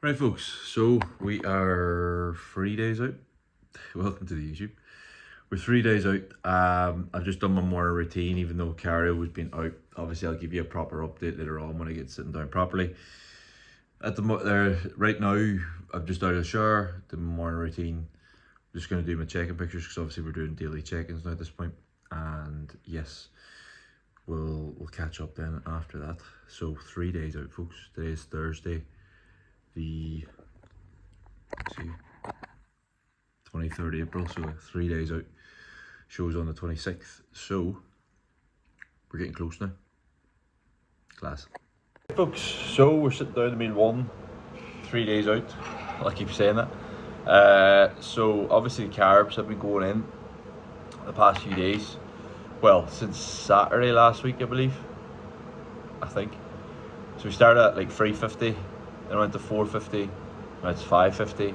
Right, folks, so we are 3 days out. Welcome to the YouTube. We're 3 days out. I've just done my morning routine, even though Carrie has been out. Obviously, I'll give you a proper update later on when I get sitting down properly. Right now, I'm just out of the shower, the morning routine. I'm just going to do my check-in pictures because obviously we're doing daily check-ins now at this point. And yes, we'll catch up then after that. So 3 days out, folks. Today is Thursday, the 23rd April, so 3 days out. Show's on the 26th, so we're getting close now. Class. Hey folks, so we're sitting down to meal one, 3 days out. I keep saying that. So obviously the carbs have been going in the past few days. Well, since Saturday last week, I believe. I think. So we started at like 350, then went to 450, now it's 550.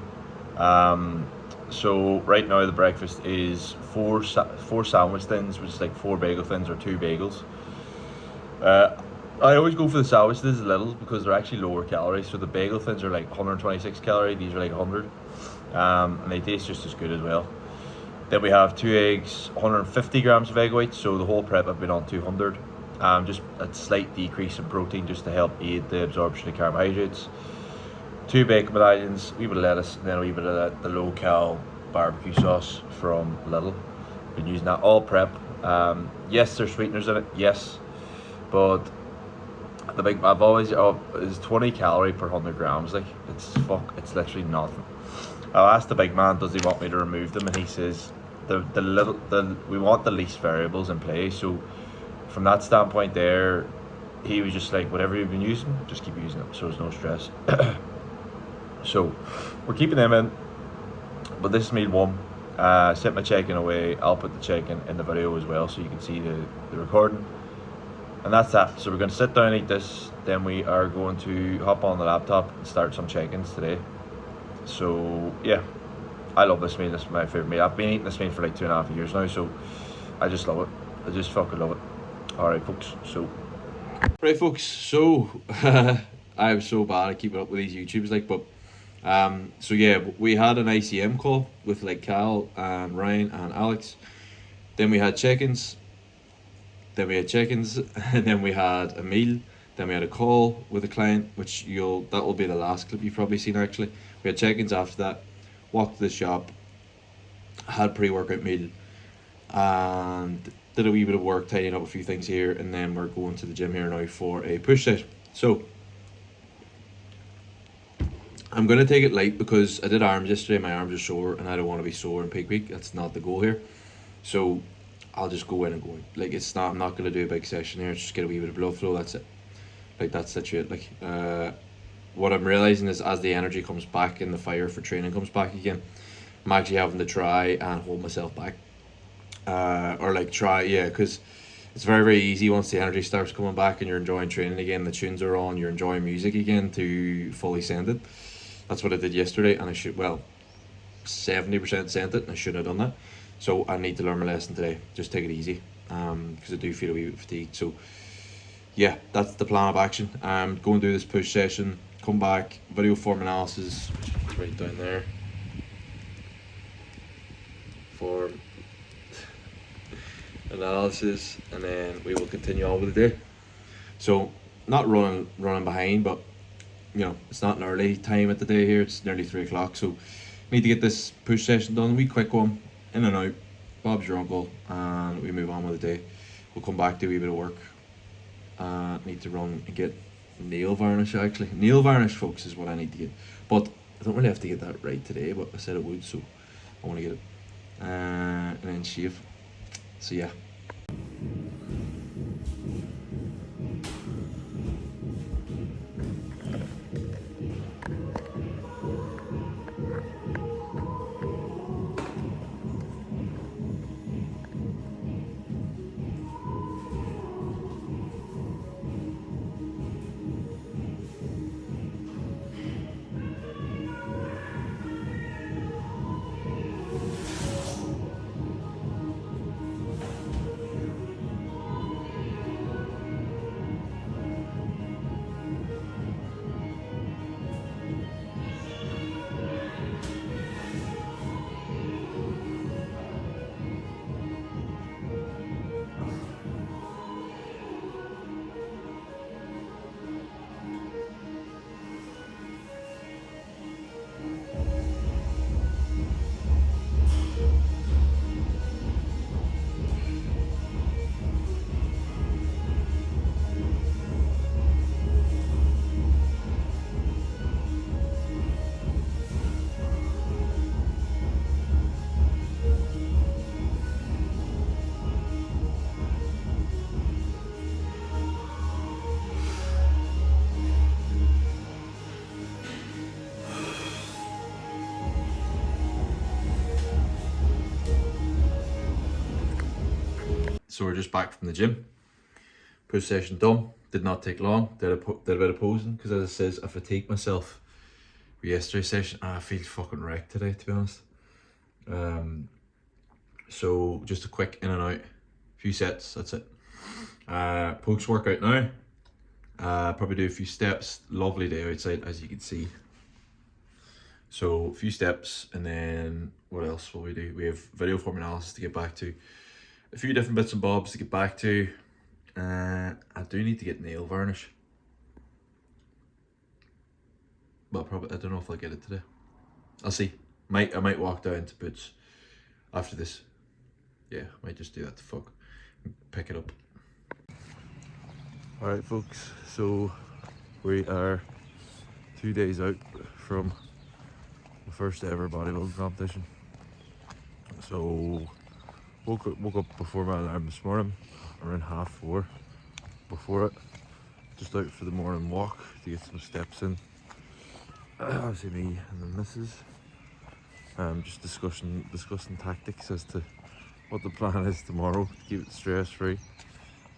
So right now the breakfast is four sandwich thins, which is like 4 bagel thins or 2 bagels. I always go for the sandwich thins little because they're actually lower calories. So the bagel thins are like 126 calorie, these are like 100, and they taste just as good as well. Then we have 2 eggs, 150 grams of egg whites. So the whole prep I've been on 200. Just a slight decrease in protein just to help aid the absorption of carbohydrates. 2 bacon medallions, a wee bit of lettuce, and then a wee bit of the low-cal barbecue sauce from Lidl. Been using that all prep. Yes, there's sweeteners in it, yes, but it's 20 calorie per 100 grams. Like it's literally nothing. I asked the big man, does he want me to remove them, and he says we want the least variables in play. So from that standpoint, there, he was just like, whatever you've been using, just keep using it. So there's no stress. So we're keeping them in, but this is meal one. Set my check-in away. I'll put the check-in in the video as well so you can see the recording, and that's that. So we're going to sit down and eat this, then we are going to hop on the laptop and start some check-ins today. So yeah, I love this meal. This is my favourite meal. I've been eating this meal for like 2.5 years now, so I just love it. I just fucking love it. Alright folks, so I'm so bad at keeping up with these YouTubes, like, but so yeah, we had an ICM call with like Cal and Ryan and Alex. Then we had check-ins. And then we had a meal. Then we had a call with a client, which that will be the last clip you've probably seen actually. We had check-ins after that. Walked to the shop. Had pre-workout meal. And did a wee bit of work tidying up a few things here, and then we're going to the gym here now for a push set. So I'm going to take it light because I did arms yesterday, my arms are sore, and I don't want to be sore in peak week. That's not the goal here. So I'll just go in and go in. Like, I'm not going to do a big session here, just get a wee bit of blood flow, that's it. Like, that's literally it. Like, what I'm realising is as the energy comes back and the fire for training comes back again, I'm actually having to try and hold myself back. Because it's very, very easy once the energy starts coming back and you're enjoying training again, the tunes are on, you're enjoying music again, to fully send it. That's what I did yesterday, and 70% sent it, and I shouldn't have done that. So I need to learn my lesson today. Just take it easy, because I do feel a wee bit fatigued. So yeah, that's the plan of action. Go and do this push session, come back, video form analysis, which is right down there. Form analysis, and then we will continue on with the day. So not running behind, but you know, it's not an early time at the day here, it's nearly 3 o'clock, so need to get this push session done. We quick one, in and out, Bob's your uncle, and we move on with the day. We'll come back, do a wee bit of work. Need to run and get nail varnish actually. Nail varnish, folks, is what I need to get, but I don't really have to get that right today, but I said I would, so I want to get it. And then shave. So yeah. So we're just back from the gym. Push session done. Did not take long. Did a bit of posing because, as it says, I fatigued myself with yesterday's session and I feel fucking wrecked today, to be honest. So just a quick in and out, few sets, that's it. Post workout now. Probably do a few steps. Lovely day outside, as you can see. So a few steps, and then what else will we do? We have video form analysis to get back to. A few different bits and bobs to get back to. I do need to get nail varnish. But probably, I don't know if I'll get it today. I'll see. I might walk down to Boots after this. Yeah, might just do that to fuck. Pick it up. Alright folks, so we are 2 days out from the first ever bodybuilding competition. So woke up before my alarm this morning, around 4:30. Before it, just out for the morning walk to get some steps in. See me and the missus. Just discussing tactics as to what the plan is tomorrow to keep it stress free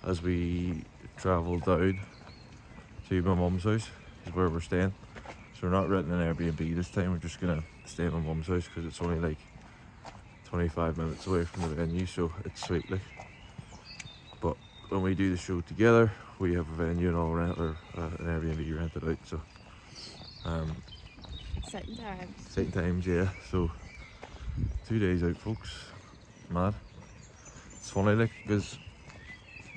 as we travel down to my mum's house, is where we're staying. So we're not renting an Airbnb this time, we're just gonna stay at my mum's house because it's only like 25 minutes away from the venue, so it's sweet like. But when we do the show together, we have a venue and all rent, or an Airbnb rented out, so exciting times, yeah. So 2 days out folks, mad. It's funny like, because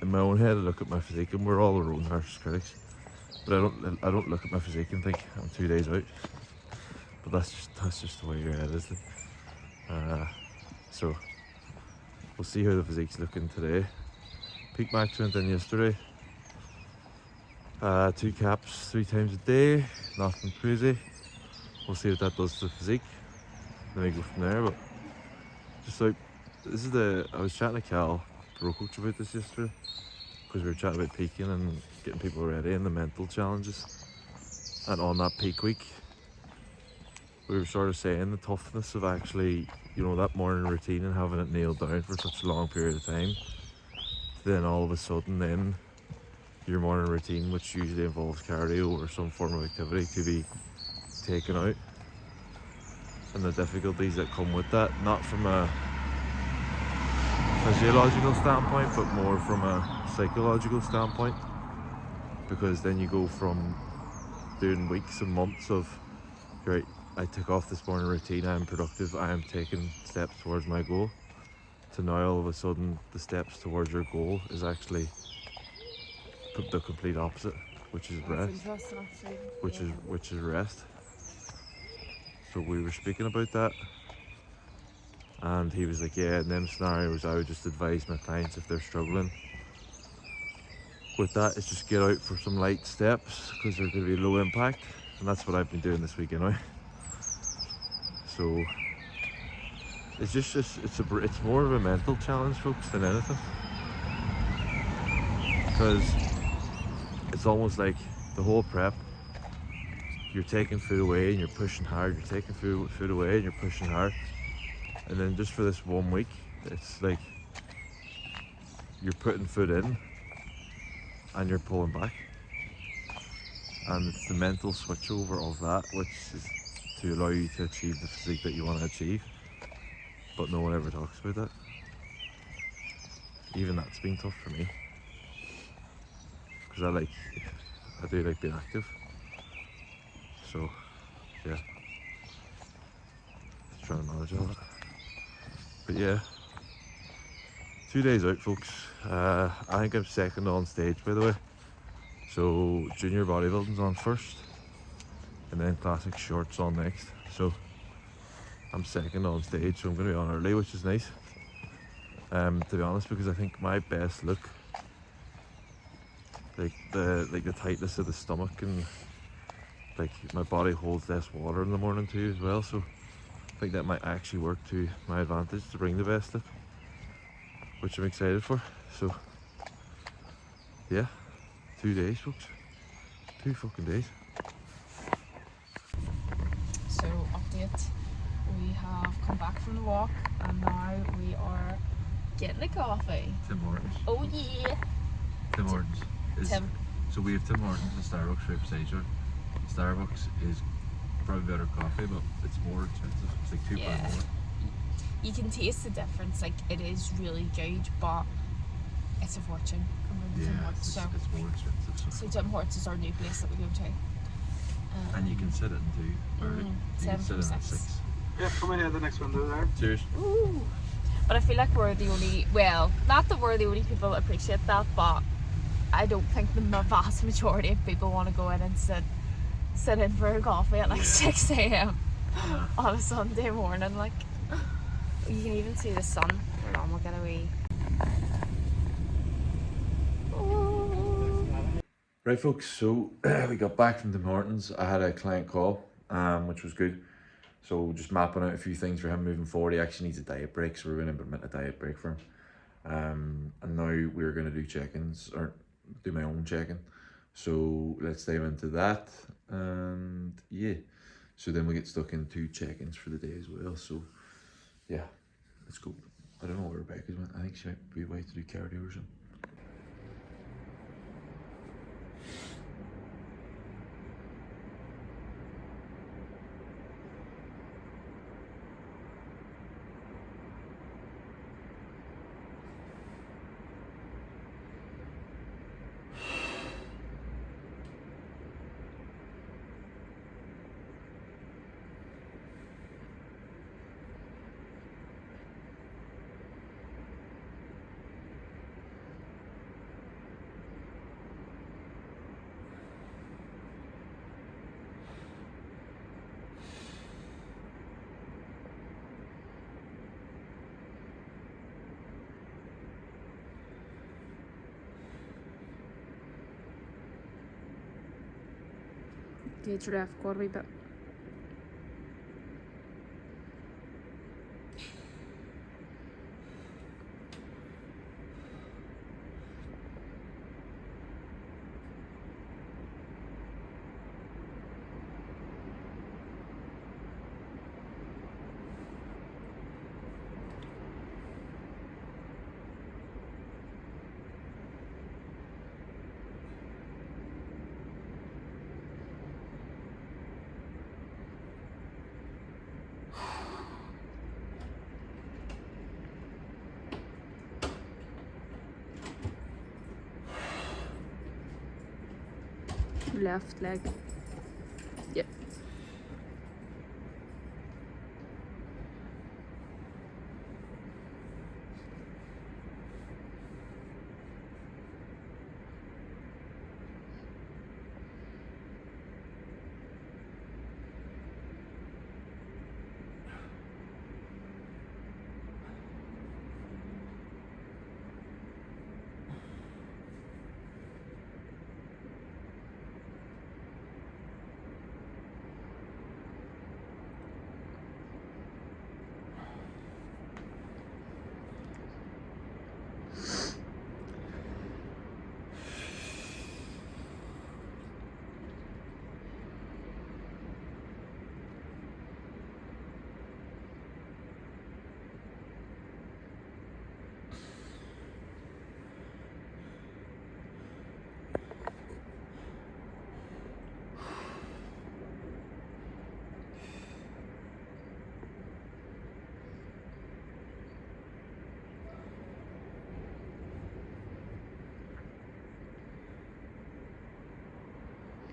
in my own head I look at my physique, and we're all our own harsh critics, but I don't look at my physique and think I'm 2 days out. But that's just the way your head is like. So we'll see how the physique's looking today. Peak max went in yesterday. 2 caps 3 times a day, nothing crazy. We'll see what that does to the physique, then we go from there. But just like, I was chatting to Cal, pro coach, about this yesterday, because we were chatting about peaking and getting people ready and the mental challenges. And on that peak week, we were sort of saying the toughness of actually, you know, that morning routine and having it nailed down for such a long period of time. Then all of a sudden, then your morning routine, which usually involves cardio or some form of activity, to be taken out, and the difficulties that come with that, not from a physiological standpoint but more from a psychological standpoint, because then you go from doing weeks and months of, right, I took off this morning routine, I am productive, I am taking steps towards my goal, to now all of a sudden the steps towards your goal is actually the complete opposite, which is rest. Which is rest. So we were speaking about that, and he was like, yeah, in them scenarios I would just advise my clients, if they're struggling with that, is just get out for some light steps, because they're going to be low impact, and that's what I've been doing this week anyway. So it's just it's more of a mental challenge folks than anything, because it's almost like the whole prep, you're taking food away and you're pushing hard, you're taking food away and you're pushing hard, and then just for this 1 week, it's like you're putting food in and you're pulling back, and it's the mental switch over of that which is to allow you to achieve the physique that you want to achieve. But no one ever talks about that. Even that's been tough for me, because I do like being active. So yeah, just trying to manage all that. But yeah, 2 days out folks. I think I'm second on stage, by the way. So junior bodybuilding's on first, and then classic shorts on next. So I'm second on stage, so I'm going to be on early, which is nice. To be honest, because I think my best look, like the tightness of the stomach, and like my body holds less water in the morning too as well, so I think that might actually work to my advantage to bring the best look, which I'm excited for. So yeah, 2 days folks, 2 fucking days. So update, we have come back from the walk and now we are getting a coffee? Tim Hortons. Oh yeah. Tim Hortons. Tim. So we have Tim Hortons and Starbucks right beside each other. Starbucks is probably better coffee, but it's more expensive. It's like £2 Yeah. more. You can taste the difference. Like it is really good, but it's a fortune compared to Tim Hortons. So, it's more expensive. so Tim Hortons is our new place that we go to. And you can sit in too. Early. You can 7 sit in from at 6. 6. Yeah, come in here, the next window there. Cheers. Ooh. But I feel like we're the only, well, not that we're the only people that appreciate that, but I don't think the vast majority of people want to go in and sit in for a coffee at like 6 a.m. on a Sunday morning. Like, you can even see the sun. Hold on, we'll get a wee. Right, folks, so we got back from Tim Hortons. I had a client call, which was good. So just mapping out a few things for him moving forward. He actually needs a diet break, so we're going to implement a diet break for him. And now we're going to do check-ins, or do my own check-in. So let's dive into that. And yeah, so then we get stuck into check-ins for the day as well. So yeah, let's go. I don't know where Rebecca's went. I think she might be away to do cardio or something. Gauge your F cord a wee bit. Left leg. Yep.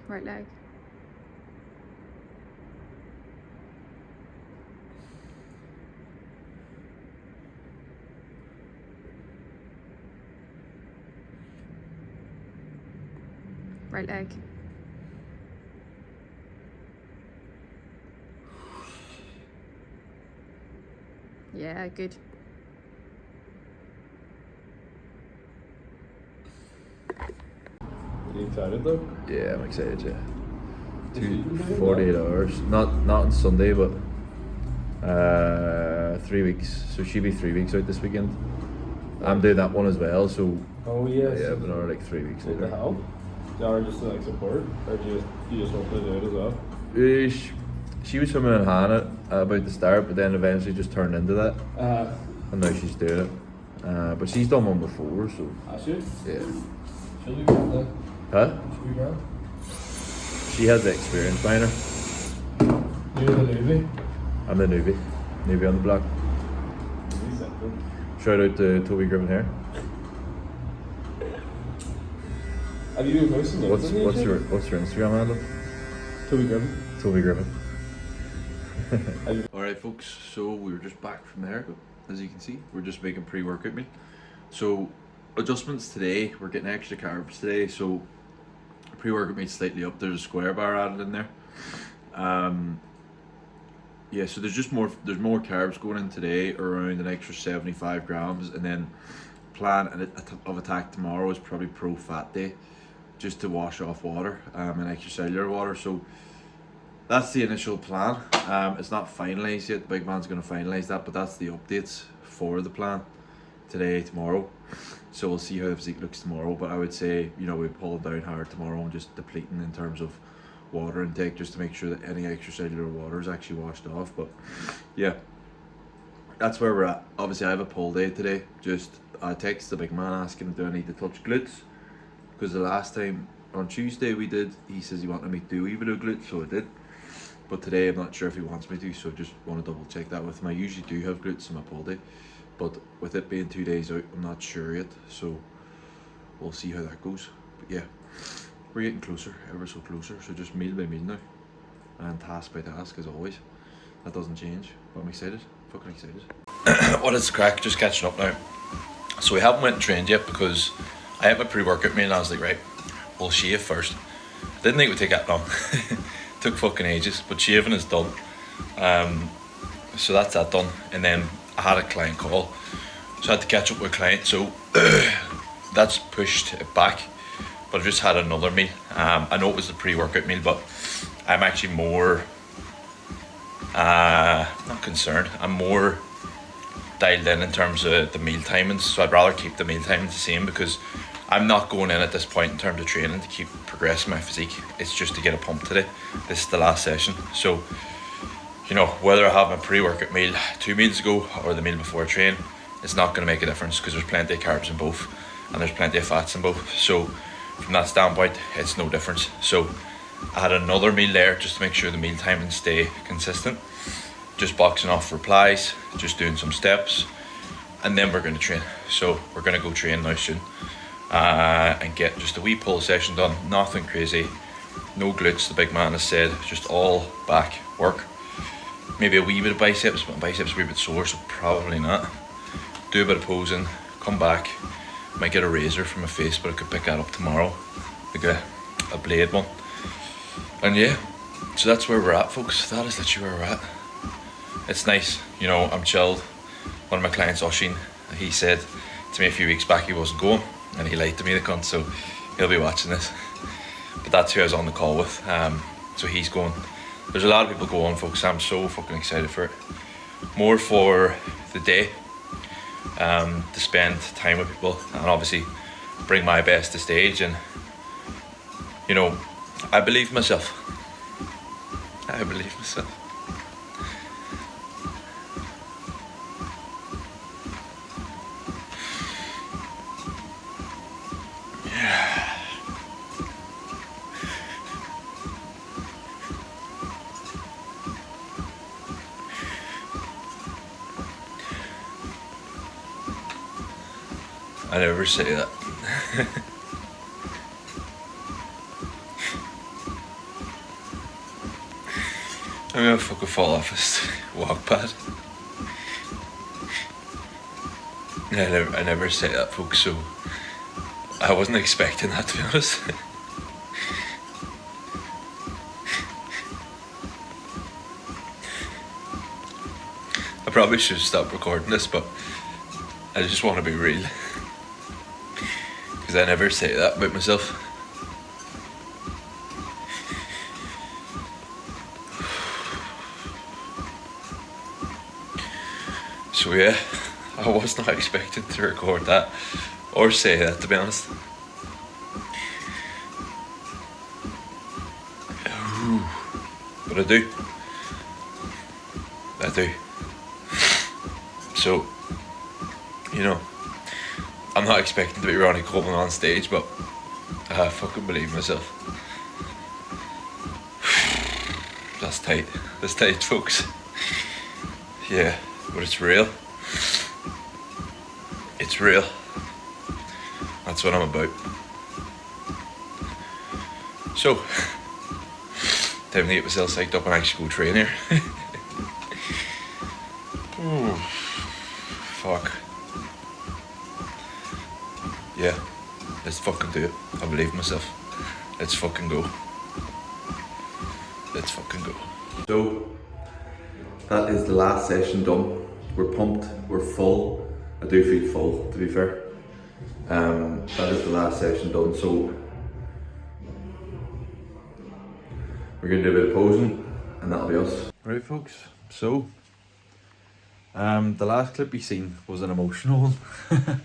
Right leg. Right leg. Yeah, good. Are you excited though? Yeah, I'm excited, yeah. 48 hours. Not on Sunday, but 3 weeks. So she'll be 3 weeks out this weekend. I'm doing that one as well, so Oh yes. yeah, but another like 3 weeks What the later. hell? Or just to like support? Or do you just want to do it as well? She was swimming in Hannah about the start, but then eventually just turned into that, and now she's doing it. But she's done one before, so I should. yeah. She'll be grand then. Huh? She'll be grand. She has the experience behind her. You're the newbie. I'm the newbie. Newbie on the block. He's simple. Shout out to Toby Griffin here. Have you been posting those? What's your Instagram handle? Toby Griffin. Toby Griffin. Alright folks, so we were just back from there, as you can see. We're just making pre-workout meal. So adjustments today, we're getting extra carbs today, so pre-workout meat slightly up. There's a square bar added in there. Yeah, so there's more carbs going in today, around an extra 75 grams, and then plan of attack tomorrow is probably pro fat day, just to wash off water and extracellular water. So that's the initial plan. It's not finalized yet. Big man's going to finalize that, but that's the updates for the plan today, tomorrow. So we'll see how the physique looks tomorrow. But I would say, you know, we pull it down hard tomorrow and just depleting in terms of water intake, just to make sure that any extracellular water is actually washed off. But yeah, that's where we're at. Obviously I have a pull day today. Just I text the big man asking him, do I need to touch glutes, because the last time on Tuesday we did, he says he wanted me to do even a glute, so I did. But today I'm not sure if he wants me to, so just want to double check that with him. I usually do have glutes on my pull day, but with it being 2 days out, I'm not sure yet, so we'll see how that goes. But yeah, we're getting closer, ever so closer, so just meal by meal now, and task by task as always. That doesn't change, but I'm excited, fucking excited. What is the crack? Just catching up now. So we haven't went and trained yet because I had my pre-workout meal and I was like, right, we'll shave first. Didn't think it would take that long. Took fucking ages, but shaving is done. So that's that done. And then I had a client call, so I had to catch up with a client, so that's pushed it back. But I just had another meal. I know it was the pre-workout meal, but I'm actually more not concerned. I'm more dialed in terms of the meal timings, so I'd rather keep the meal timings the same, because I'm not going in at this point in terms of training to keep progressing my physique. It's just to get a pump today. This is the last session. So, you know, whether I have my pre-workout meal 2 meals ago or the meal before I train, it's not going to make a difference, because there's plenty of carbs in both and there's plenty of fats in both. So from that standpoint, it's no difference. So I had another meal there just to make sure the meal timings stay consistent. Just boxing off replies, just doing some steps, and then we're going to train. So we're going to go train now soon. And get just a wee pull session done, nothing crazy, no glutes, the big man has said, just all back work. Maybe a wee bit of biceps, but biceps are a wee bit sore, so probably not. Do a bit of posing, come back, might get a razor from my face, but I could pick that up tomorrow, like a blade one. And yeah, so that's where we're at, folks. That is literally where we're at. It's nice, you know, I'm chilled. One of my clients, Oshin, he said to me a few weeks back he wasn't going, and he lied to me, the cunt, so he'll be watching this. But that's who I was on the call with. So he's going. There's a lot of people going, folks. I'm so fucking excited for it. More for the day, to spend time with people and obviously bring my best to stage. And you know, I believe myself. I believe myself. I never say that. I'm gonna fucking fall off this walk pad. I never say that, folks, so I wasn't expecting that, to be honest. I probably should stop recording this, but I just want to be real. Because I never say that about myself. So yeah, I was not expecting to record that or say that, to be honest. But I do. I do. So, you know, I'm not expecting to be Ronnie Coleman on stage, but I fucking believe myself. That's tight. That's tight, folks. Yeah, but it's real. It's real. That's what I'm about. So, time to get myself psyched up and actually go train here. Ooh, fuck. Yeah, let's fucking do it. I believe in myself. Let's fucking go. Let's fucking go. So, that is the last session done. We're pumped, we're full. I do feel full, to be fair. That is the last session done, so we're going to do a bit of posing and that'll be us. Right folks, so the last clip you seen was an emotional one.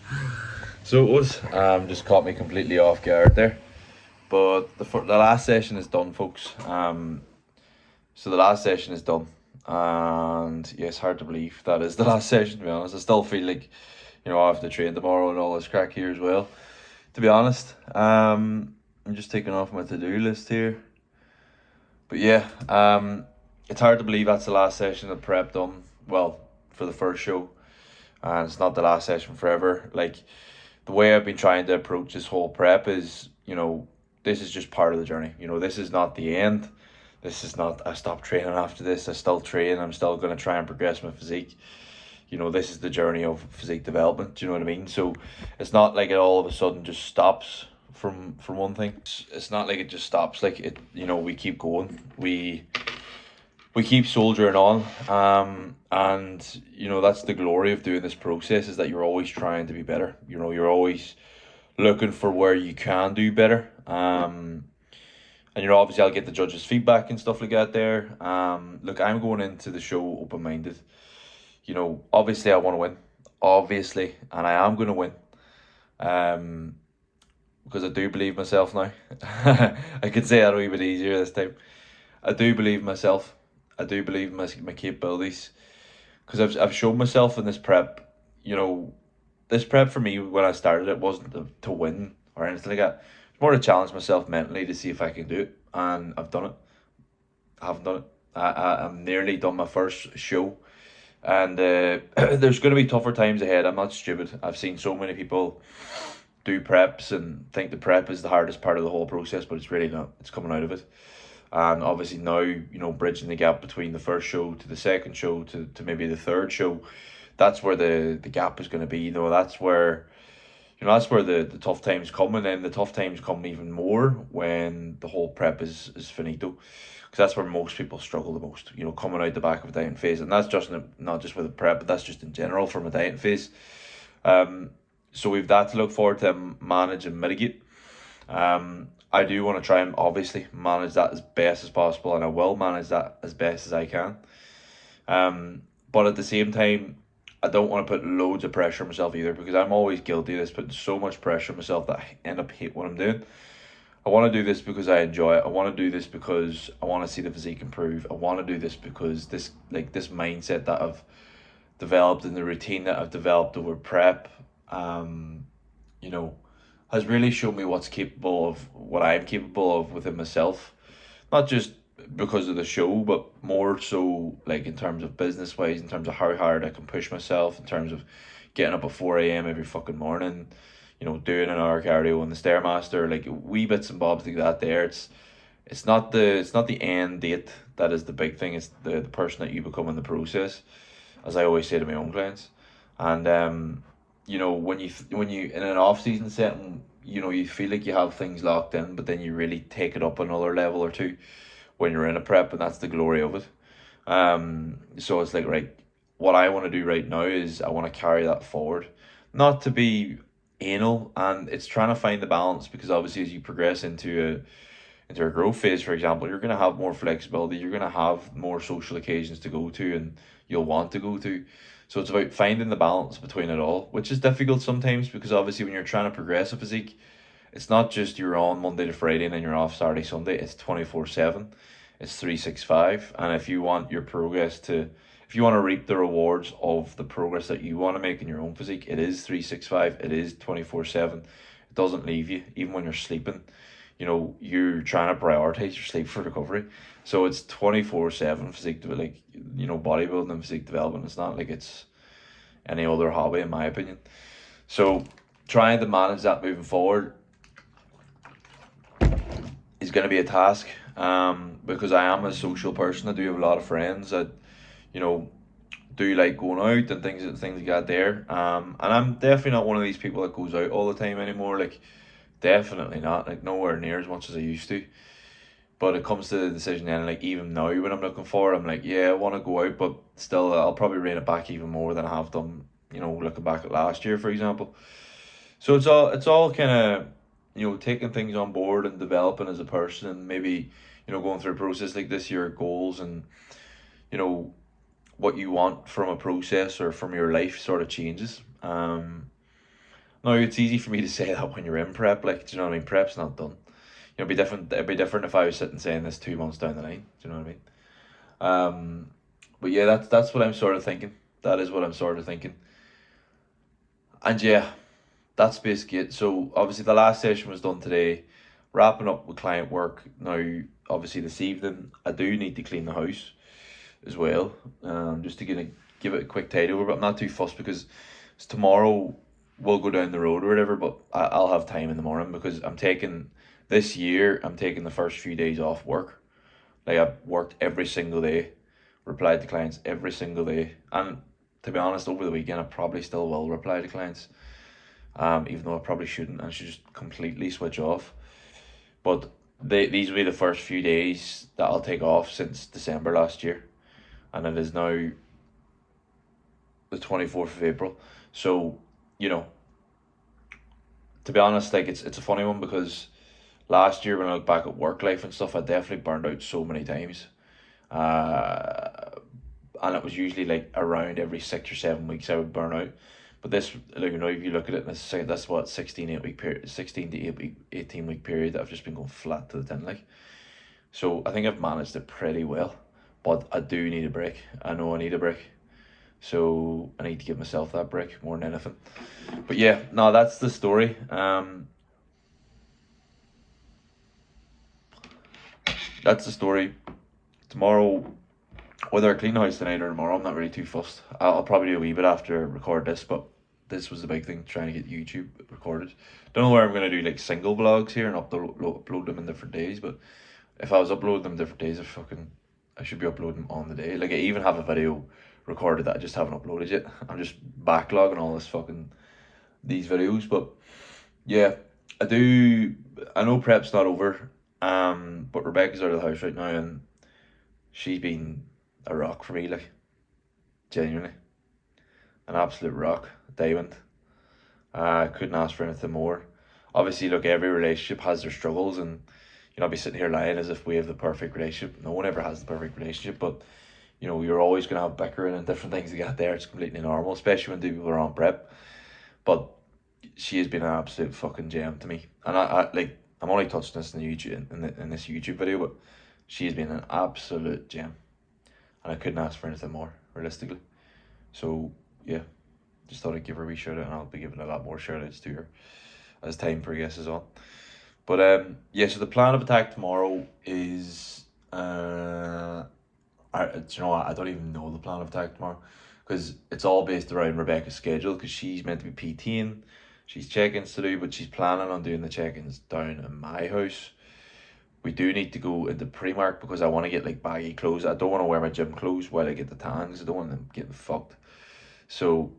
So it was, just caught me completely off guard there. But the last session is done, folks. So the last session is done. And yeah, it's hard to believe that is the last session, to be honest. I still feel like, you know, I have to train tomorrow and all this crack here as well, to be honest. I'm just taking off my to-do list here. But yeah, it's hard to believe that's the last session of prep done, well, for the first show. And it's not the last session forever. Like, the way I've been trying to approach this whole prep is, you know, this is just part of the journey. You know, this is not the end. This is not, I stop training after this. I still train. I'm still going to try and progress my physique. You know, this is the journey of physique development. Do you know what I mean? So it's not like it all of a sudden just stops from one thing. It's not like it just stops. Like, it, you know, we keep going. We keep soldiering on. And, you know, that's the glory of doing this process, is that you're always trying to be better. You know, you're always looking for where you can do better. And, you know, obviously I'll get the judges' feedback and stuff like that there. Look, I'm going into the show open-minded. You know, obviously I want to win. Obviously. And I am going to win. Because I do believe myself now. I could say that a wee bit easier this time. I do believe myself. I do believe my capabilities. Because I've shown myself in this prep. You know, this prep for me, when I started, it wasn't to win or anything like that. More to challenge myself mentally to see if I can do it, and I've done it. I haven't done it. I'm nearly done my first show, and there's going to be tougher times ahead. I'm not stupid. I've seen so many people do preps and think the prep is the hardest part of the whole process, but it's really not. It's coming out of it, and obviously now, you know, bridging the gap between the first show to the second show to maybe the third show, that's where the gap is going to be. You know, that's where. You know, that's where the tough times come, and then the tough times come even more when the whole prep is finito. Because that's where most people struggle the most, you know, coming out the back of a dieting phase. And that's just not just with the prep, but that's just in general from a dieting phase. So we've that to look forward to, manage and mitigate. I do want to try and obviously manage that as best as possible, and I will manage that as best as I can. But at the same time, I don't want to put loads of pressure on myself either, because I'm always guilty of this, putting so much pressure on myself that I end up hate what I'm doing. I want to do this because I enjoy it. I want to do this because I want to see the physique improve. I want to do this because this mindset that I've developed and the routine that I've developed over prep, you know, has really shown me what I'm capable of within myself. Not just because of the show, but more so like in terms of business wise, in terms of how hard I can push myself, in terms of getting up at 4 a.m. every fucking morning, you know, doing an hour cardio on the Stairmaster, like wee bits and bobs like that there. It's not the end date that is the big thing. It's the person that you become in the process, as I always say to my own clients. And you know, when you in an off season setting, you know, you feel like you have things locked in, but then you really take it up another level or two when you're in a prep, and that's the glory of it. So it's like, right, what I want to do right now is I want to carry that forward, not to be anal, and it's trying to find the balance, because obviously as you progress into a growth phase, for example, you're going to have more flexibility, you're going to have more social occasions to go to, and you'll want to go to. So it's about finding the balance between it all, which is difficult sometimes, because obviously when you're trying to progress a physique, it's not just you're on Monday to Friday and then you're off Saturday, Sunday. It's 24/7. It's 365. And if you want your progress to if you want to reap the rewards of the progress that you want to make in your own physique, it is 365. It is 24/7. It doesn't leave you, even when you're sleeping. You know, you're trying to prioritize your sleep for recovery. So it's 24/7 physique, like, you know, bodybuilding and physique development. It's not like it's any other hobby, in my opinion. So trying to manage that moving forward is going to be a task, because I am a social person. I do have a lot of friends that, you know, do like going out and things like that there. And I'm definitely not one of these people that goes out all the time anymore. Like, definitely not. Like, nowhere near as much as I used to. But it comes to the decision then, like, even now when I'm looking forward, I'm like, yeah, I want to go out, but still I'll probably rein it back even more than I have done, you know, looking back at last year, for example. So it's all kind of, you know, taking things on board and developing as a person, and maybe, you know, going through a process like this, your goals and, you know, what you want from a process or from your life sort of changes. Now it's easy for me to say that when you're in prep, like, do you know what I mean? Prep's not done. You know, it'd be different. It'd be different if I was sitting saying this 2 months down the line. Do you know what I mean? But yeah, that's what I'm sort of thinking. That is what I'm sort of thinking. And yeah, that's basically it. So obviously the last session was done today, wrapping up with client work. Now obviously this evening I do need to clean the house as well, just to give it a quick tidy over, but I'm not too fussed because it's tomorrow we'll go down the road or whatever, but I'll have time in the morning because I'm taking the first few days off work. Like, I've worked every single day, replied to clients every single day, and to be honest, over the weekend I probably still will reply to clients, even though I probably shouldn't. I should just completely switch off. But these will be the first few days that I'll take off since December last year, and it is now the 24th of April. So, you know, to be honest, like, it's a funny one because last year when I look back at work life and stuff, I definitely burned out so many times. And it was usually like around every 6 or 7 weeks I would burn out. But this, like, you know, if you look at it, that's what 16 to 18 week period that I've just been going flat to the tin, like. So I think I've managed it pretty well, but I do need a break. I know I need a break. So I need to give myself that break more than anything. But yeah, no, that's the story. That's the story. Tomorrow, whether I clean the house tonight or tomorrow, I'm not really too fussed. I'll probably do a wee bit after I record this, but this was the big thing, trying to get YouTube recorded. Don't know where I'm going to do like single vlogs here and upload them in different days, but if I was uploading them different days, I should be uploading them on the day. Like, I even have a video recorded that I just haven't uploaded yet. I'm just backlogging all these videos, but yeah, I know prep's not over, but Rebecca's out of the house right now, and she's been a rock for me, like, genuinely, an absolute rock, diamond. I couldn't ask for anything more. Obviously, look, every relationship has their struggles, and, you know, I'll be sitting here lying as if we have the perfect relationship. No one ever has the perfect relationship, but, you know, you're always going to have bickering and different things to get there. It's completely normal, especially when two people are on prep. But she has been an absolute fucking gem to me, and I'm only touching this in this YouTube video, but she has been an absolute gem, and I couldn't ask for anything more, realistically. So yeah, just thought I'd give her a wee shout out, and I'll be giving a lot more shout outs to her as time progresses on. But yeah, so the plan of attack tomorrow is you know what, I don't even know the plan of attack tomorrow, because it's all based around Rebecca's schedule, because she's meant to be PTing, she's check-ins to do, but she's planning on doing the check-ins down in my house. We do need to go into Primark because I want to get like baggy clothes. I don't want to wear my gym clothes while I get the tan because I don't want them getting fucked. So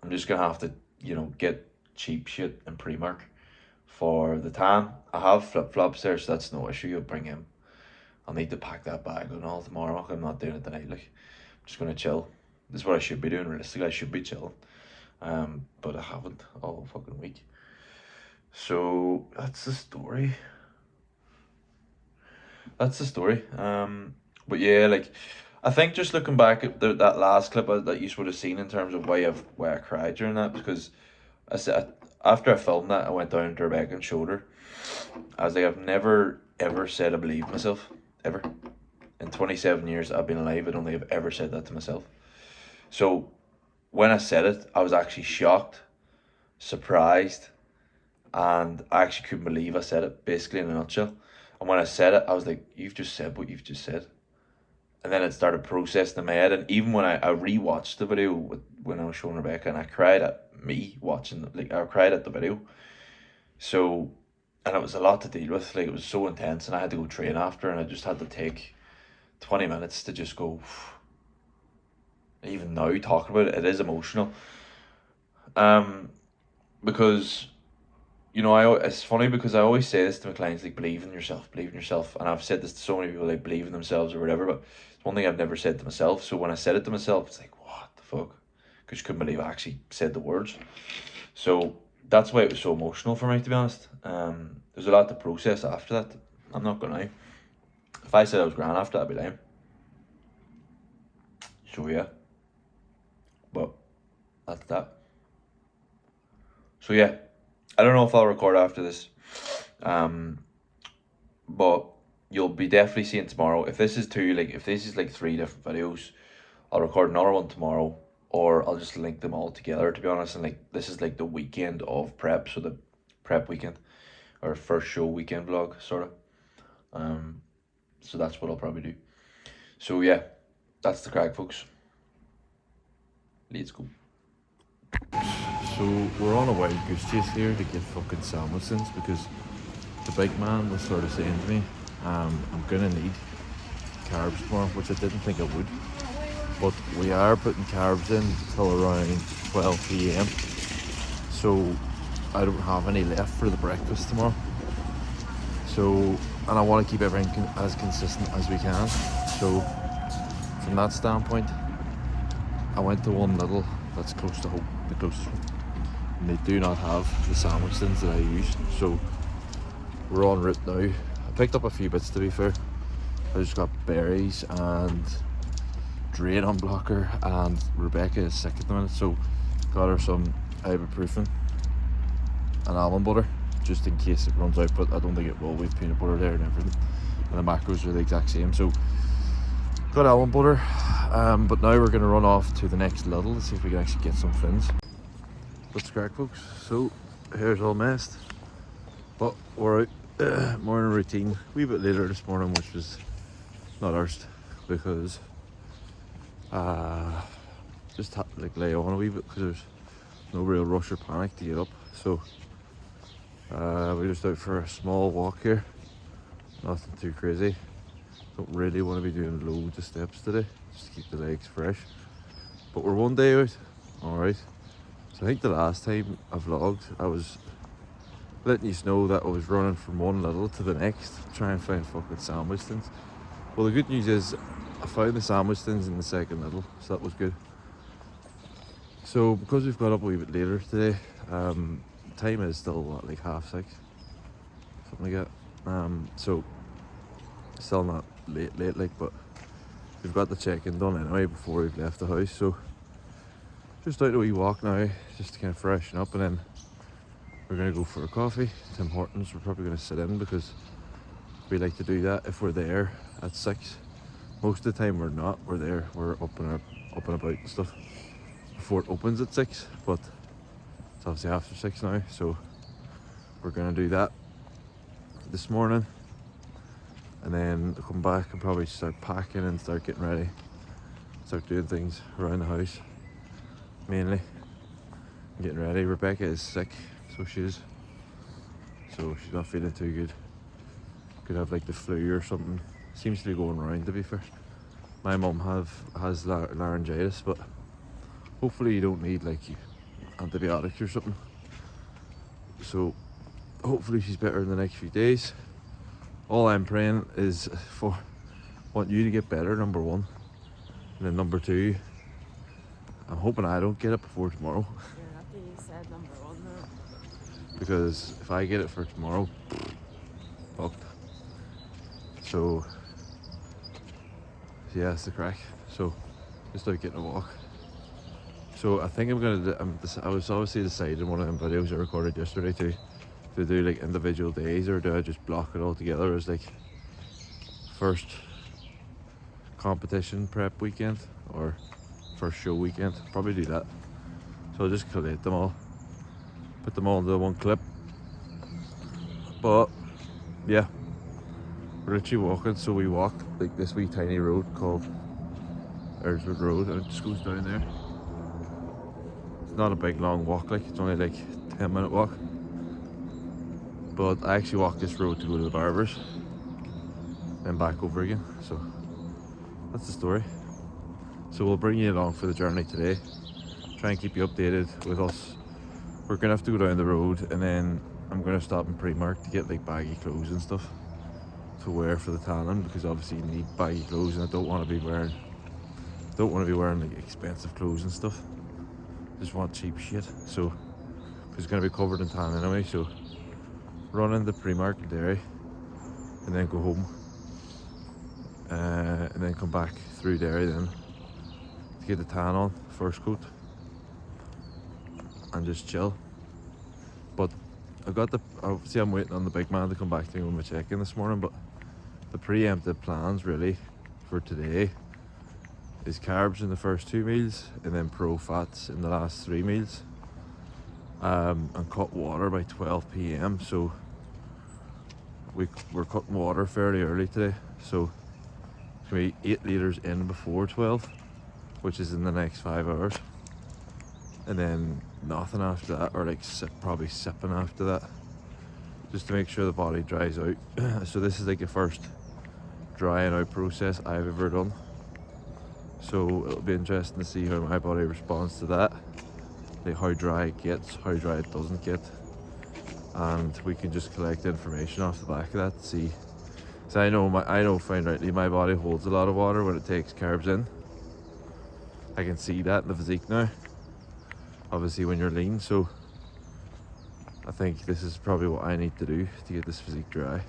I'm just gonna have to, you know, get cheap shit in Primark for the tan. I have flip-flops there, so that's no issue. I'll bring him. I'll need to pack that bag and all tomorrow. I'm not doing it tonight. Like, I'm just gonna chill. This is what I should be doing. Realistically, I should be chilling. But I haven't all fucking week. So that's the story. But yeah, like, I think just looking back at that last clip that you would have seen in terms of why I cried during that, because I said after I filmed that, I went down to Rebecca and showed her. I was like, I've never ever said I believe myself, ever. In 27 years I've been alive, I don't think I've ever said that to myself. So when I said it, I was actually shocked, surprised, and I actually couldn't believe I said it, basically in a nutshell. And when I said it, I was like, you've just said what you've just said. And then it started processing in my head. And even when I rewatched the video when I was showing Rebecca, and I cried at me watching, like I cried at the video. So, and it was a lot to deal with. Like it was so intense, and I had to go train after, and I just had to take 20 minutes to just go. Even now talking about it, it is emotional. Because, you know, it's funny because I always say this to my clients, like, believe in yourself, and I've said this to so many people, like, believe in themselves or whatever, but it's one thing I've never said to myself. So when I said it to myself, it's like, what the fuck? Because you couldn't believe I actually said the words. So that's why it was so emotional for me, to be honest. There's a lot to process after that. I'm not gonna lie. If I said I was grand after that, I'd be lying. So yeah. But that's that. So yeah, I don't know if I'll record after this, but you'll be definitely seeing tomorrow. If this is like 3 different videos, I'll record another one tomorrow, or I'll just link them all together, to be honest. And like this is like the weekend of prep, so the prep weekend or first show weekend vlog sort of. So that's what I'll probably do. So yeah, that's the crack, folks. Let's go. So we're on a wild goose chase here to get fucking sandwiches, because the big man was sort of saying to me, I'm gonna need carbs tomorrow, which I didn't think I would. But we are putting carbs in till around 12 PM. So I don't have any left for the breakfast tomorrow. So, and I want to keep everything as consistent as we can. So from that standpoint, I went to one Lidl that's close to home, the closest one, and they do not have the sandwich tins that I use. So we're en route now. I picked up a few bits, to be fair. I just got berries and drain unblocker, and Rebecca is sick at the minute, so got her some ibuprofen and almond butter just in case it runs out, but I don't think it will. We've peanut butter there and everything, and the macros are the exact same. So got almond butter, but now we're going to run off to the next Lidl to see if we can actually get some fins. Let's crack, folks. So hair's all messed, but we're out. Morning routine a wee bit later this morning, which was not arsed, because just had to like lay on a wee bit because there's no real rush or panic to get up. So we're just out for a small walk here, nothing too crazy. Don't really want to be doing loads of steps today, just to keep the legs fresh. But we're one day out, alright. So I think the last time I vlogged, I was letting you know that I was running from one Lidl to the next, trying to find fucking sandwich thins. Well, the good news is I found the sandwich thins in the second Lidl, so that was good. So because we've got up a wee bit later today, time is still what, like 6:30, something like that. So still not late like, but we've got the check-in done anyway before we've left the house. So just out a wee walk now, just to kind of freshen up, and then we're going to go for a coffee. Tim Hortons, we're probably going to sit in because we like to do that if we're there at 6. Most of the time we're not, we're there, we're up and about and stuff before it opens at 6, but it's obviously after 6 now, so we're going to do that this morning, and then come back and probably start packing and start getting ready, start doing things around the house, mainly getting ready. Rebecca is sick, so she's not feeling too good. Could have like the flu or something. Seems to be going around, to be fair. My mum has laryngitis, but hopefully you don't need like antibiotics or something. So hopefully she's better in the next few days. All I'm praying is want you to get better, number one, and then number two, I'm hoping I don't get it before tomorrow. You're lucky you said number one though. Because if I get it for tomorrow, fucked. So yeah, it's the crack. So just out getting a walk. So I think I'm gonna do, I was obviously deciding in one of them videos I recorded yesterday to do like individual days, or do I just block it all together as like first competition prep weekend, or first show weekend. Probably do that. So I'll just collate them all, put them all into one clip. But yeah, we're literally walking. So we walk like this wee tiny road called Earlswood Road, and it just goes down there. It's not a big long walk, like it's only like 10-minute walk. But I actually walk this road to go to the barbers, then back over again. So that's the story. So we'll bring you along for the journey today. Try and keep you updated with us. We're gonna have to go down the road, and then I'm gonna stop in Primark to get like baggy clothes and stuff to wear for the tanning, because obviously you need baggy clothes, and I don't want to be wearing like expensive clothes and stuff. Just want cheap shit. So it's gonna be covered in tan anyway. So run into Primark and Derry, and then go home, and then come back through Derry then to get the tan on first coat and just chill. But obviously I'm waiting on the big man to come back to me with my check-in this morning, but the preemptive plans really for today is carbs in the first 2 meals, and then pro fats in the last 3 meals, and cut water by 12 p.m. So we're cutting water fairly early today, so it's going to be 8 litres in before 12, which is in the next 5 hours, and then nothing after that, or like probably sipping after that, just to make sure the body dries out. So this is like the first drying out process I've ever done, so it'll be interesting to see how my body responds to that, like how dry it gets, how dry it doesn't get, and we can just collect information off the back of that to see. So I know find rightly my body holds a lot of water when it takes carbs in. I can see that in the physique now, obviously when you're lean. So I think this is probably what I need to do to get this physique dry.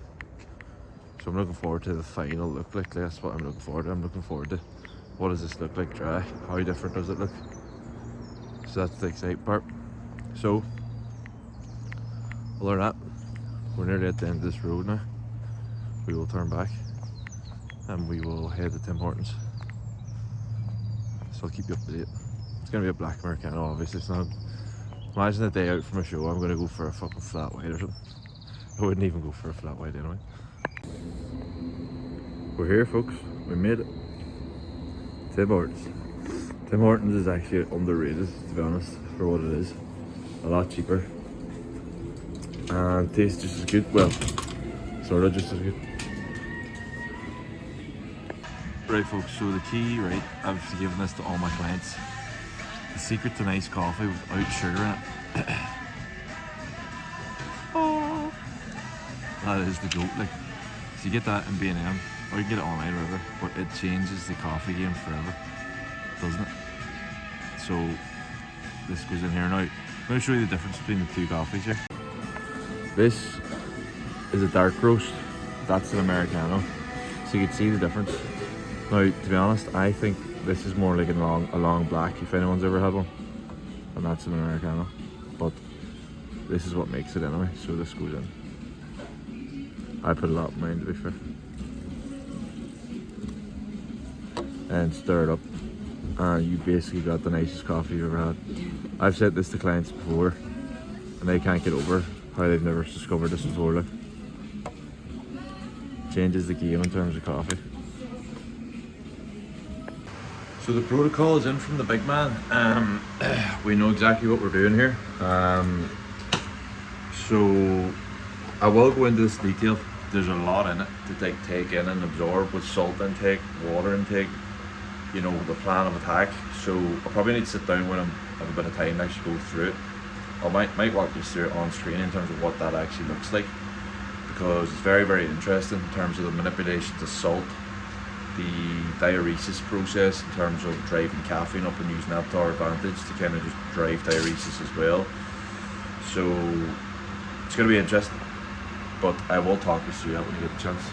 So I'm looking forward to the final look. Like that's what I'm looking forward to. I'm looking forward to what does this look like dry, how different does it look. So that's the exciting part. So other than that, we're nearly at the end of this road now. We will turn back and we will head to Tim Hortons. So I'll keep you up to date. It's going to be a black Americano, obviously. It's not. Imagine a day out from a show, I'm going to go for a fucking flat white or something. I wouldn't even go for a flat white anyway. We're here, folks. We made it. Tim Hortons. Tim Hortons is actually underrated, to be honest, for what it is. A lot cheaper. And tastes just as good. Well, sort of just as good. Right, folks, so the key, right, I've given this to all my clients. The secret to nice coffee without sugar in it. Oh, that is the goat. Like, so you get that in B&M, or you can get it online or whatever, but it changes the coffee game forever, doesn't it? So this goes in here now. I'm going to show you the difference between the two coffees here. This is a dark roast. That's an Americano. So you can see the difference. Now, to be honest, I think this is more like a long black, if anyone's ever had one, and that's an Americano. But this is what makes it anyway, so this goes in. I put a lot in mine, to be fair. And stir it up, and you basically got the nicest coffee you've ever had. I've said this to clients before, and they can't get over how they've never discovered this before. Like, changes the game in terms of coffee. So the protocol is in from the big man. We know exactly what we're doing here. So I will go into this detail. There's a lot in it to take in and absorb, with salt intake, water intake, you know, the plan of attack. So I'll probably need to sit down when I have a bit of time to actually go through it. I might walk you through it on screen in terms of what that actually looks like, because it's very, very interesting in terms of the manipulation to salt, the diuresis process in terms of driving caffeine up and using that to our advantage to kind of just drive diuresis as well. So it's going to be interesting, but I will talk you through that when you get the chance.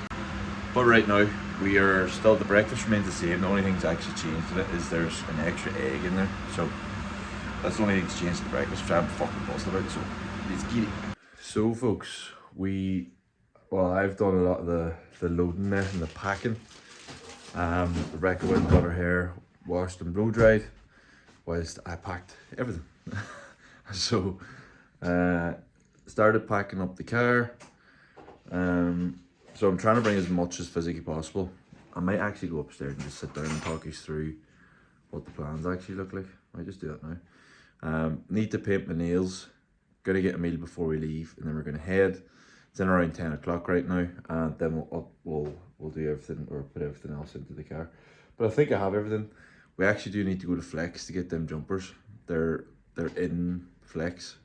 But right now, we are still, the breakfast remains the same. The only thing that's actually changed in it is there's an extra egg in there. So that's the only thing that's changed in the breakfast, which I'm fucking buzzed about, so let's get it. So folks, I've done a lot of the loading there and the packing. Rebecca went and got her hair washed and blow dried. whilst I packed everything. So started packing up the car. So I'm trying to bring as much as physically possible. I might actually go upstairs and just sit down and talk you through what the plans actually look like. I might just do that now. Need to paint my nails. Gonna get a meal before we leave, and then we're gonna head. It's in around 10 o'clock right now, and then we'll do everything, or put everything else into the car. But I think I have everything. We actually do need to go to Flex to get them jumpers. They're in Flex.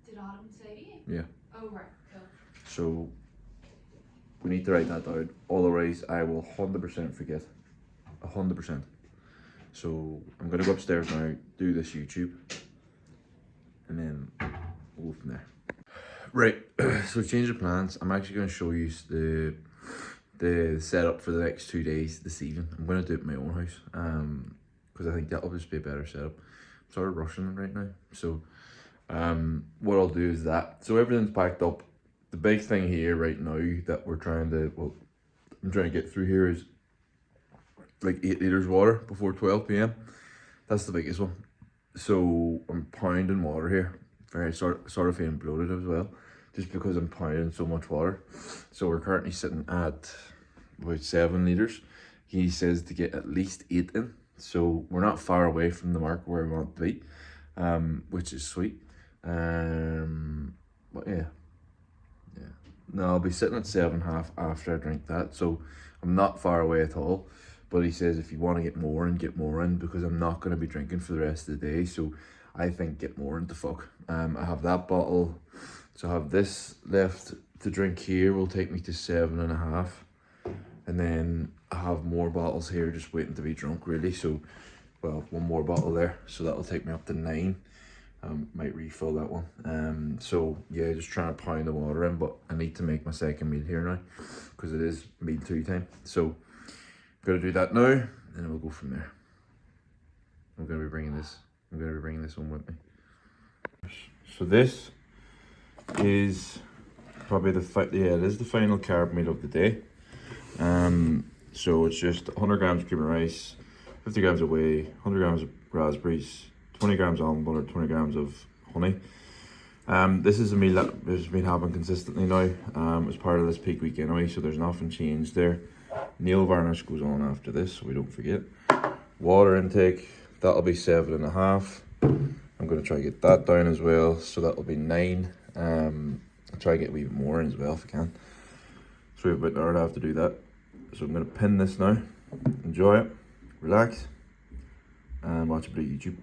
Did Adam say to you? Yeah. Oh, right, cool. So we need to write that down. Otherwise, I will 100% forget. 100%. So I'm gonna go upstairs now, do this YouTube, and then we'll go from there. Right. So change of plans. I'm actually going to show you the setup for the next 2 days this evening. I'm going to do it in my own house, because I think that'll just be a better setup. I'm sort of rushing right now. So what I'll do is that. So everything's packed up. The big thing here right now that we're trying to, I'm trying to get through here is like 8 litres water before 12 p.m. That's the biggest one. So I'm pounding water here. Very sort of feeling bloated as well, just because I'm pounding so much water. So we're currently sitting at about 7 litres. He says to get at least 8 in. So we're not far away from the mark where we want to be, which is sweet. But yeah. No, I'll be sitting at 7.5 after I drink that. So I'm not far away at all. But he says if you want to get more in, because I'm not going to be drinking for the rest of the day. So I think get more into fuck. I have that bottle, so I have this left to drink here. Will take me to 7.5, and then I have more bottles here just waiting to be drunk really. So, well, one more bottle there, so that'll take me up to 9. Might refill that one. So yeah, just trying to pound the water in, but I need to make my second meal here now, because it is meal 2 time. So gotta do that now, and then we'll go from there. I'm gonna be bringing this one with me. So this is probably it is the final carb meal of the day. So it's just 100 grams of cream and rice, 50 grams of whey, 100 grams of raspberries, 20 grams of almond butter, 20 grams of honey. This is a meal that has been happening consistently now, as part of this peak week anyway, so there's nothing changed there. Nail varnish goes on after this, so we don't forget. Water intake, that'll be 7.5. I'm going to try to get that down as well, so that'll be 9. I'll try to get a wee bit more in as well if I can. So we have about an hour and a half to do that. So I'm going to pin this now, enjoy it, relax, and watch a bit of YouTube.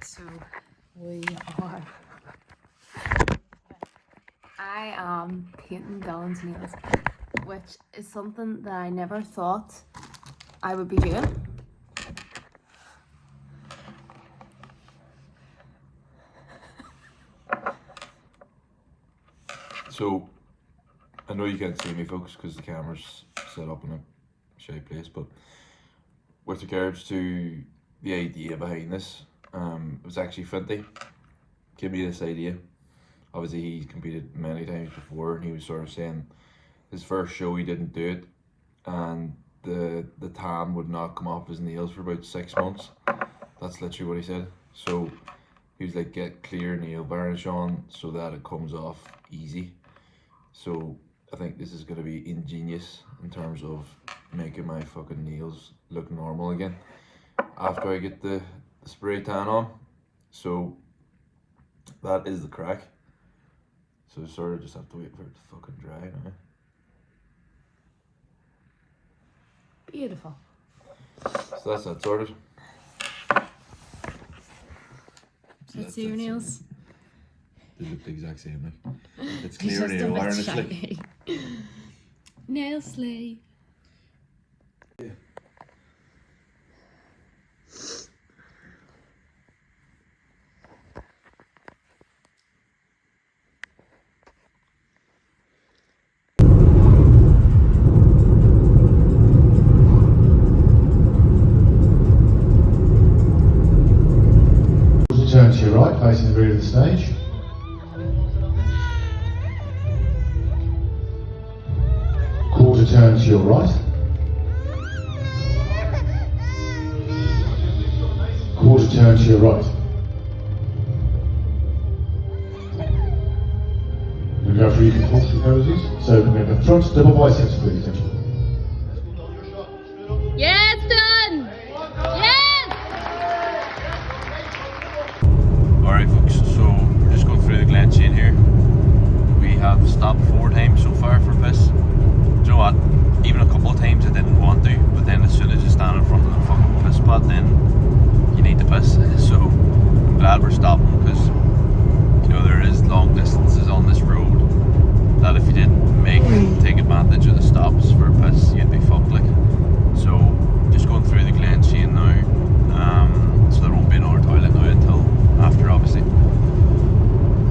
So we are. I am painting Dylan's nails, which is something that I never thought I would be doing. So, I know you can't see me folks because the camera's set up in a shy place, but with regards to the idea behind this, it was actually Finty gave me this idea. Obviously he's competed many times before, and he was sort of saying his first show he didn't do it, and the tan would not come off his nails for about 6 months. That's literally what he said. So he was like, get clear nail varnish on so that it comes off easy. So I think this is going to be ingenious in terms of making my fucking nails look normal again after I get the spray tan on. So that is the crack. So sort of just have to wait for it to fucking dry now. Beautiful. So that's that sorted. Let's see your nails. They look the exact same, like. It's It's clear just a nail bit varnish, like. shiny. Nail slay. Turn to your right, facing the rear of the stage. Quarter turn to your right. turn to your right. We'll go for your compulsory poses. So remember, front double biceps, please. Yeah, it's done! Yes! Alright folks, so we're just going through the Glen chain here. We have stopped 4 times so far for piss. Do you know what? Even a couple of times I didn't want to, but then as soon as you stand in front of the fucking piss spot, then you need to piss. So I'm glad we're stopping, because you know there is long distances on this road that if you didn't take advantage of the stops for piss, you'd be fucked like. So just going through the Glen chain now, so there won't be another toilet now until after, obviously.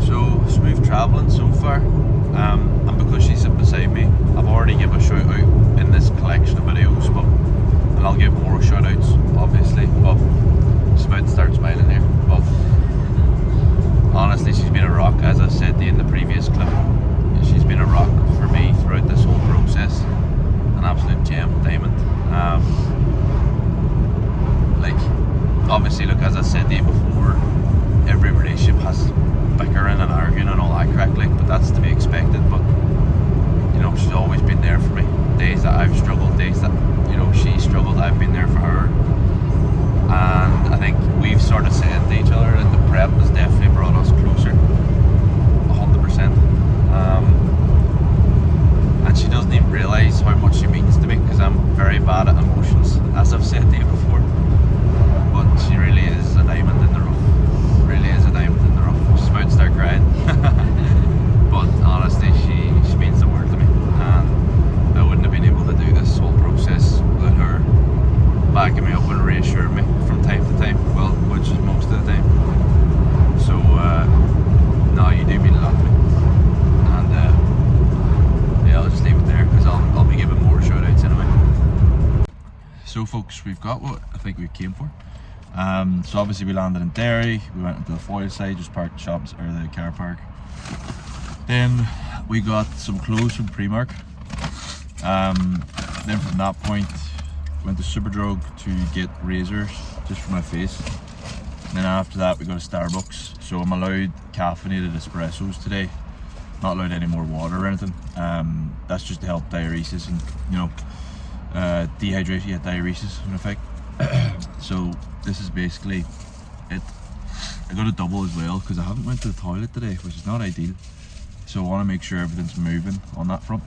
So smooth travelling so far, and because she's sitting beside me, I've already given a shout out in this collection of videos, but and I'll give more shout outs obviously, but just about to start smiling here. But honestly, she's been a rock, as I said to you in the previous clip. She's been a rock for me throughout this whole process, an absolute gem, diamond. Like, obviously, look, as I said to you before, every relationship has bickering and arguing and all that crack, like, but that's to be expected. But you know, she's always been there for me. Days that I've struggled, days that, you know, she struggled, I've been there for her. And I think we've sort of said to each other that the prep has definitely brought us closer, 100%. And she doesn't even realise how much she means to me, because I'm very bad at emotions, as I've said to you before. But she really is a diamond in the rough. Really is a diamond in the rough. She's about to start crying. But honestly, she means the world to me, and I wouldn't have been able to do this whole process without her backing me up and reassuring me from time to time. Well, which is most of the time. So no, you do mean a lot to me. And yeah, I'll just leave it there, because I'll be giving more shout outs anyway. So folks, we've got what I think we came for. So obviously we landed in Derry, we went into the Foyle side, just parked the shops, or the car park. Then we got some clothes from Primark. Then from that point, went to Superdrug to get razors, just for my face. And then after that we go to Starbucks. So I'm allowed caffeinated espressos today. Not allowed any more water or anything. That's just to help diuresis and, you know, dehydration, yeah, diuresis in effect. So this is basically it. I got a double as well, because I haven't went to the toilet today, which is not ideal. So I want to make sure everything's moving on that front.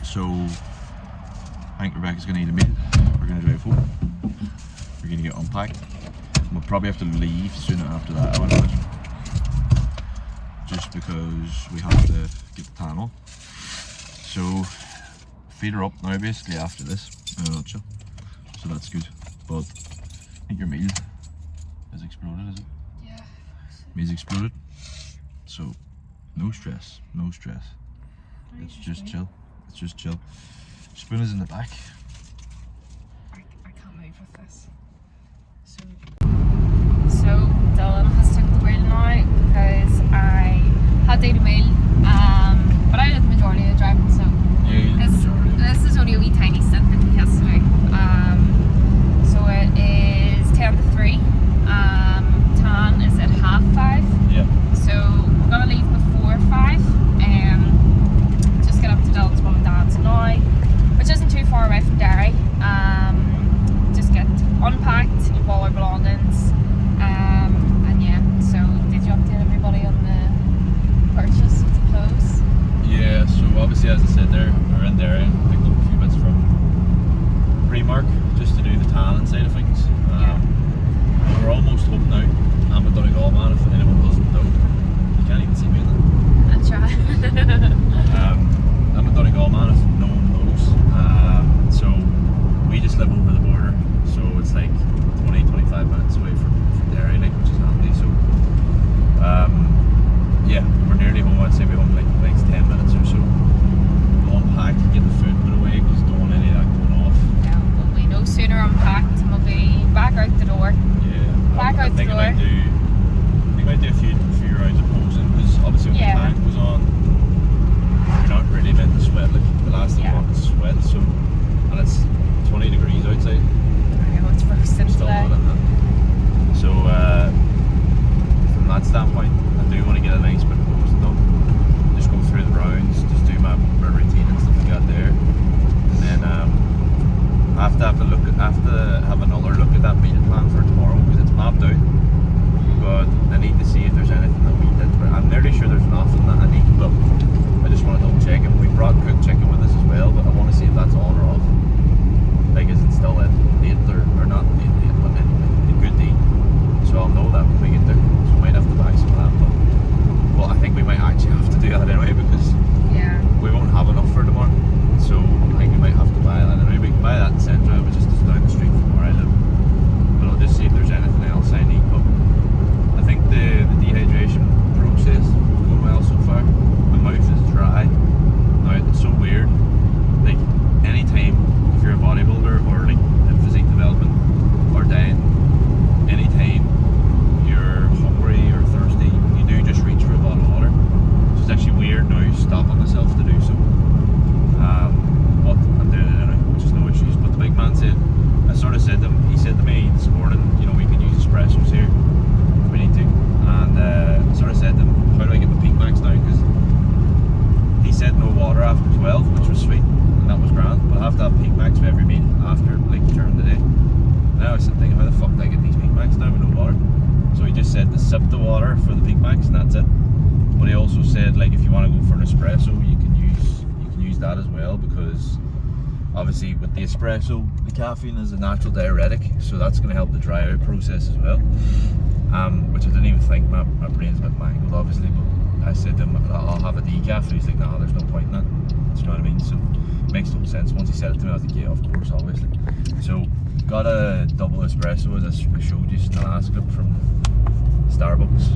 So I think Rebecca's going to eat a meal. We're going to drive home. We're going to get unpacked. We'll probably have to leave soon after that, I would imagine. Just because we have to get the tan off. So feet are up now basically after this, in a nutshell. So that's good. But I think your meal has exploded, is it? Yeah. Meal's exploded. So no stress, no stress. It's just chill. It's just chill. Spoon is in the back. I can't move with this. So Dylan has took the wheel now, because I had to eat a meal, but I did the majority of the driving, so this is only a wee tiny stint that he has to do. So it is 10 to 3. Tan is at 5:30. Yeah. So we're gonna leave before 5. Just get up to Dylan's mum and dad's now, which isn't too far away from Derry. Just get unpacked of all our belongings. And yeah, so did you update everybody on the purchase of the clothes? Yeah, so obviously, as I said there, we're in there and picked up a few bits from Primark just to do the tanning side of things. We're almost home now. I'm a Donegal man, if anyone doesn't know. You can't even see me in it. That's right. I'm a Donegal man, if no one knows. So we just live over the border, so it's like 20-25 minutes away from Derry, like, which is handy. So yeah, we're nearly home. I'd say we're home like the next 10 minutes or so. We'll unpack and get the food put away, because don't want any of that going off. Yeah, we'll be no sooner unpacked and we'll be back out the door. Yeah, Back I out the think door. I might do a few rounds of posing, because obviously when Yeah. the tank goes on, you're not really meant to sweat. Like, the last thing you Yeah. want is sweat. So, and it's 20 degrees outside. I know it's roasting Still today. not in that. So have to have another look at that meal plan for tomorrow because it's mapped out. But I need to see if there's anything that we did. But I'm nearly sure there's nothing that I need, but I just want to double check it. We brought cooked chicken with us as well, but I want to see if that's on or off. Like, is it still in date or not in date, but in good date. So I'll know that when we get there. So we might have to buy some of that. But well, I think we might actually have to do that anyway because we won't have enough for tomorrow. So I think we might have to buy that anyway. We can buy that in Centra, which is just down the street from where I live. But I'll just see if there's anything else I need. But I think the dehydration process is going well so far. My mouth is dry. Now it's so weird. Like anytime if you're a bodybuilder or like in physique development or diet, anytime you're hungry or thirsty, you do just reach for a bottle of water. So it's actually weird now stopping myself to do so. But I'm doing it anyway, which is no issues. But the big man said, I sort of said to him, he said to me this morning, you know, we could use espressos here if we need to. And I sort of said to him, how do I get my peak max down? Because he said no water after 12, which was sweet, and that was grand. But I have to have peak max for every meal after, like, during the day. Now I was thinking, how the fuck do I get these peak max down with no water? So he just said to sip the water for the peak max, and that's it. But he also said, like, if you want to go for an espresso, you can use that as well, because obviously with the espresso, the caffeine is a natural diuretic, so that's going to help the dry out process as well. Which I didn't even think, my brain's a bit mangled obviously, but I said to him, I'll have a decaf, and he's like, no, there's no point in that. Do you know what I mean? So it makes total sense. Once he said it to me, I was like, yeah, of course, obviously. So got a double espresso, as I showed you in the last clip, from Starbucks.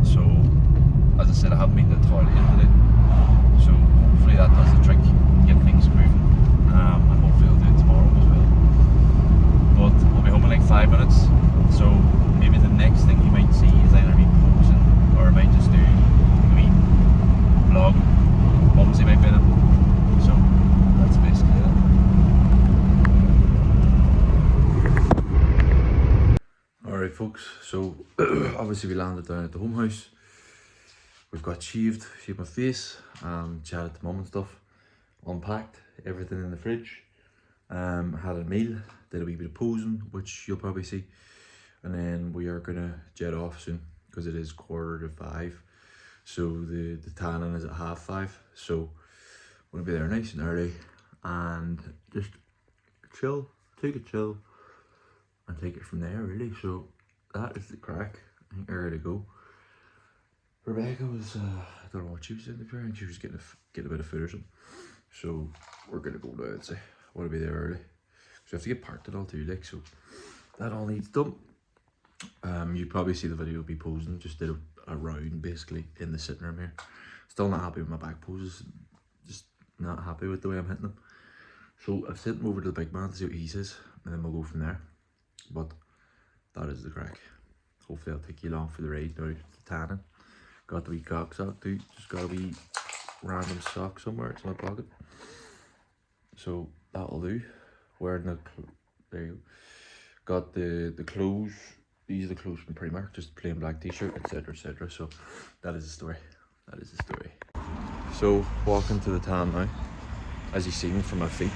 So as I said, I haven't been to the toilet yet today, so hopefully that does the trick, get things moving, and hopefully I'll do it tomorrow as well. But I'll be home in like 5 minutes, so maybe the next thing you might see is either me posing, or I might just do a wee vlog. Mumsy might be in it, so that's basically it. Alright folks, so obviously we landed down at the home house. We've got shaved my face, chatted to mum and stuff, unpacked everything in the fridge, had a meal, did a wee bit of posing, which you'll probably see, and then we are gonna jet off soon because it is 4:45. So the tanning is at 5:30, so we're gonna be there nice and early and just chill, take a chill and take it from there really. So that is the crack. I think we're ready to go. Rebecca was, I don't know what she was in the car, and she was getting a bit of food or something. So we're gonna go now, I'd say. I wanna be there early. So we have to get parked and all too, like, so that all needs done. You probably see the video be posing, just did a round basically in the sitting room here. Still not happy with my back poses, just not happy with the way I'm hitting them. So I've sent him over to the big man to see what he says, and then we'll go from there. But that is the crack. Hopefully I'll take you along for the ride now to tanning. Got the wee cock sock too, just got a wee random sock somewhere, it's in my pocket. So that'll do. Wearing the, there you go. Got the clothes, these are the clothes from Primark, just plain black t-shirt, etc, etc. So that is the story, that is the story. So walking to the tan now, as you've seen from my feet.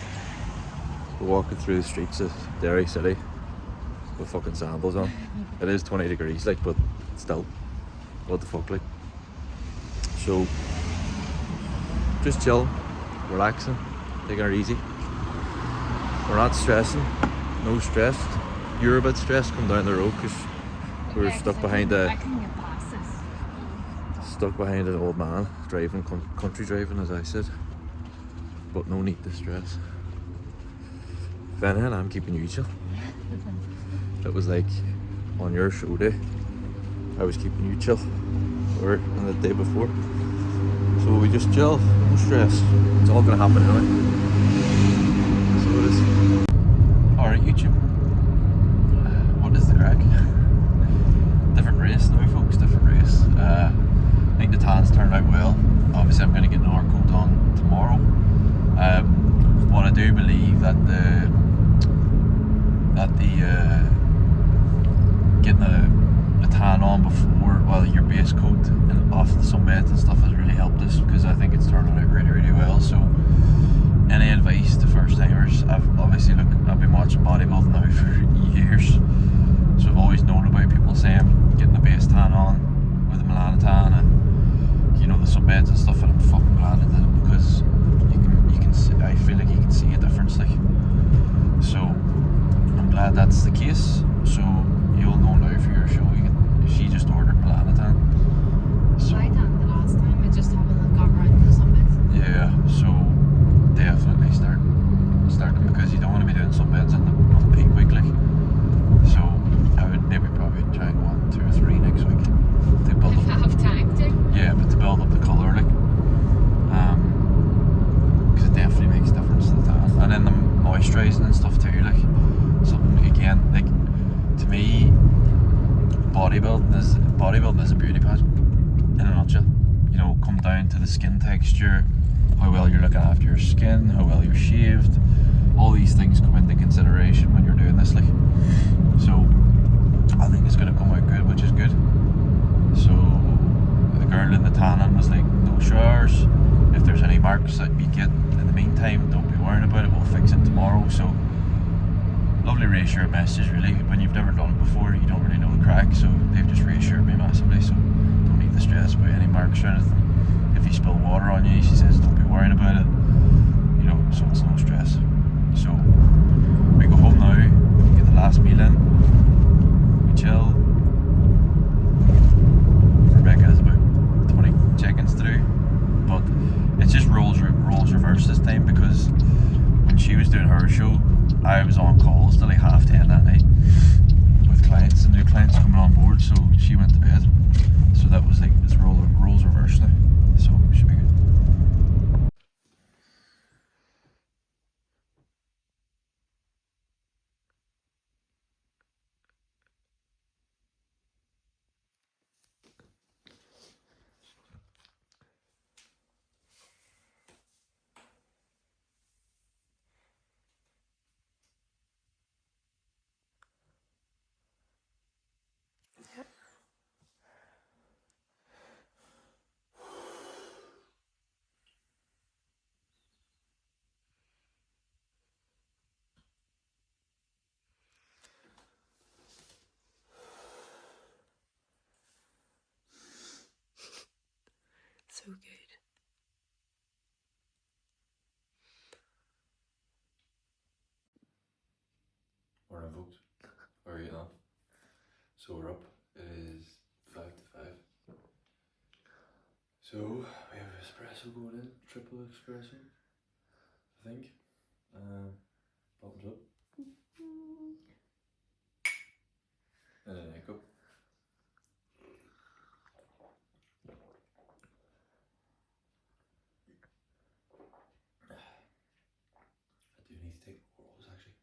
We're walking through the streets of Derry City with fucking sandals on. It is 20 degrees like, but still, what the fuck like. So just chill, relaxing, taking it easy. We're not stressing, no stress. You're a bit stressed coming down the road because we were stuck behind an old man driving, country driving as I said. But no need to stress. If anything, I'm keeping you chill. It was like on your show day, I was keeping you chill, or on the day before. So we just chill, no stress. It's all gonna happen anyway. So it is. Alright YouTube, what is the crack? Different race now folks, different race. I think the tans turned out well. Obviously I'm gonna get another coat on tomorrow. But I do believe that getting a tan on before, well, your base coat and off the sunbeds and stuff has really helped us, because I think it's turning out really, really well. So any advice to first timers? I've been watching bodybuilding now for years, so I've always known about people saying getting the base tan on with the Melanotan and the sunbeds and stuff, and I'm fucking glad I did it because you can see, I feel like you can see a difference, like. So I'm glad that's the case. So you'll know now for your show. She just ordered Melanotan. So I done the last time. I just haven't got around to some bits. yeah, so definitely start them because you don't want to be doing sunbeds on the peak week, like. So I would maybe probably try and go on 2 or 3 next week to build If I up. have time to. Yeah, but to build up the colour, like, because it definitely makes a difference to the tan, and then the moisturising and stuff too, like. Something again, like, to me, bodybuilding is a beauty pageant in a nutshell. Come down to the skin texture, how well you're looking after your skin, how well you're shaved. All these things come into consideration when you're doing this, like. So I think it's going to come out good, which is good. So the girl in the tanning was like, no showers. If there's any marks that you get in the meantime, don't be worrying about it. We'll fix it tomorrow. So lovely reassuring message, really. When you've never done it before, you don't really know the crack. So they've just reassured me massively. So don't need to stress about any marks or anything. If you spill water on you, she says don't be worrying about it. So it's no stress. So we go home now, get the last meal in, we chill. Rebecca has about 20 check-ins to do, but it's just roles reversed this time because when she was doing her show, I was on calls till like 10:30 that night with clients and new clients coming on board, so she went to bed. So that was like, it's roles reversed now, so it should be good. So good. Morning, folks. How are you on? So we're up. It is 5 to 5. So we have espresso going in, triple espresso, I think. Bottoms up. And an egg up. I do need to take orals, actually.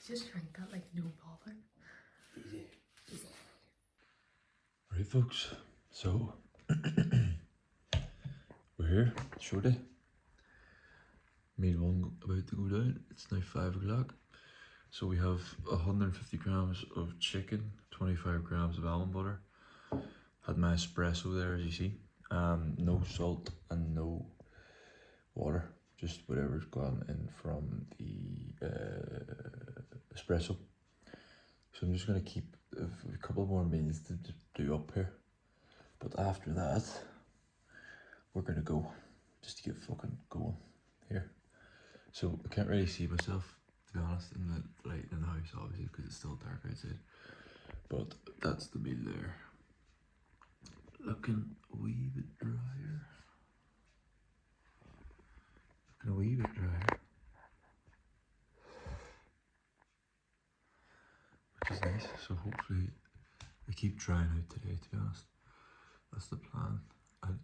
Just drink that like no bother. Easy. Right, folks. So we're here. Show day. Meal one about to go down. It's now 5 o'clock. So we have 150 grams of chicken, 25 grams of almond butter. Had my espresso there, as you see. No salt and no water. Just whatever's gone in from the espresso. So I'm just going to keep a couple more meals to do up here. But after that, we're going to go. Just to get fucking going here. So I can't really see myself, to be honest, in the light in the house, obviously, because it's still dark outside. But that's the meal there. Looking a wee bit drier. Looking a wee bit drier. Which is nice. So hopefully I keep drying out today, to be honest. That's the plan.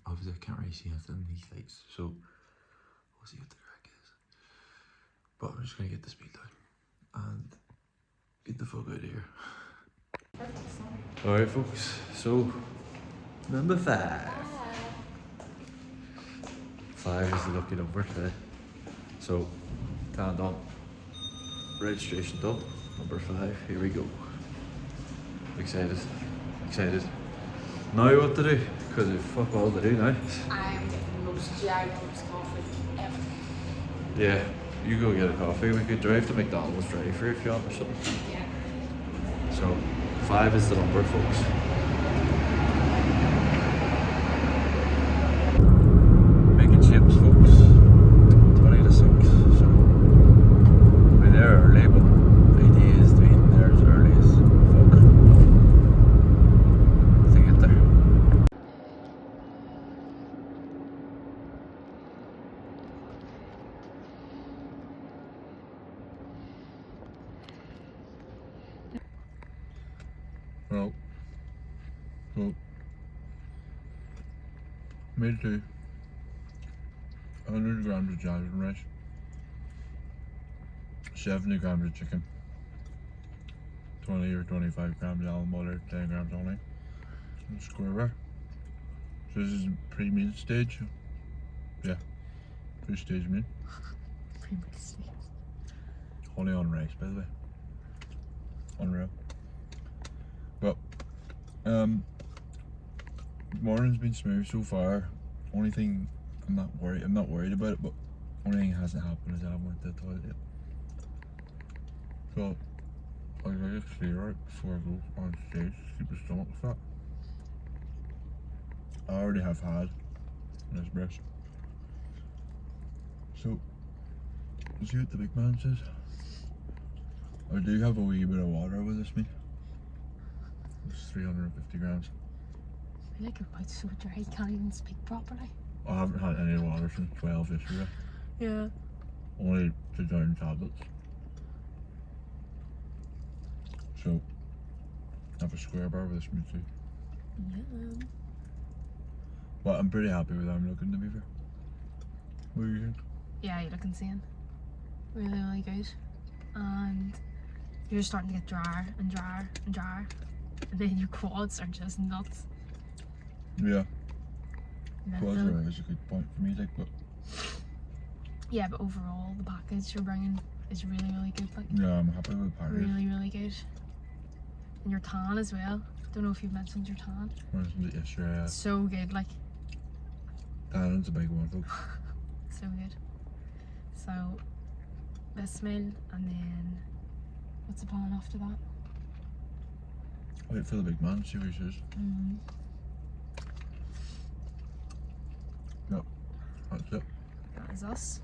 Obviously I can't really see anything in these lights, so we'll see what the crack is. But I'm just gonna get this meal done and get the fuck out of here. Alright folks, so number 5. 5 is the lucky number today. So tan done, registration done, number 5, here we go. Excited. Now what to do? Because there's fuck all to do now. I'm getting the most ginormous coffee ever. Yeah, you go get a coffee. We could drive to McDonald's drive for if you want or something. Yeah. So 5 is the number, folks. Making chips, folks. 20 to 6. So we're there early, but the idea is to be in there as early as fuck to get there. Well, so made 100 grams of jasmine rice, 70 grams of chicken, 20 or 25 grams of almond butter, 10 grams only, and square bar. So this is pre-meal stage. Yeah, pre-stage meal. Only on rice, by the way. Unreal. But morning's been smooth so far. Only thing I'm not worried about it, but only thing that hasn't happened is I haven't went to the toilet yet. So I gotta clear out before I go on stage to keep the stomach fat. I already have had an espresso. So let's see what the big man says. I do have a wee bit of water with this meal. It's 350 grams. I feel like your mouth's so dry, you can't even speak properly. I haven't had any water since 12 yesterday. Yeah. Only the down tablets. So I have a square bar with this meal too. Yeah. But I'm pretty happy with how I'm looking, to be fair. What do you think? Yeah, you look insane. Really, really good. And you're starting to get drier and drier and drier. And then your quads are just nuts. Yeah, Mental. quads are always a good point for me, like, but Yeah, but overall, the package you're bringing is really, really good. Like, yeah, I'm happy with Paris. really, really good. And your tan as well. Don't know if you've mentioned your tan. I mentioned it yesterday, yeah. So good, like, Tannen's a big one, folks. so good. So, this meal, and then what's the plan after that? Wait for the big man, see what he says. Yep, that's it. That is us.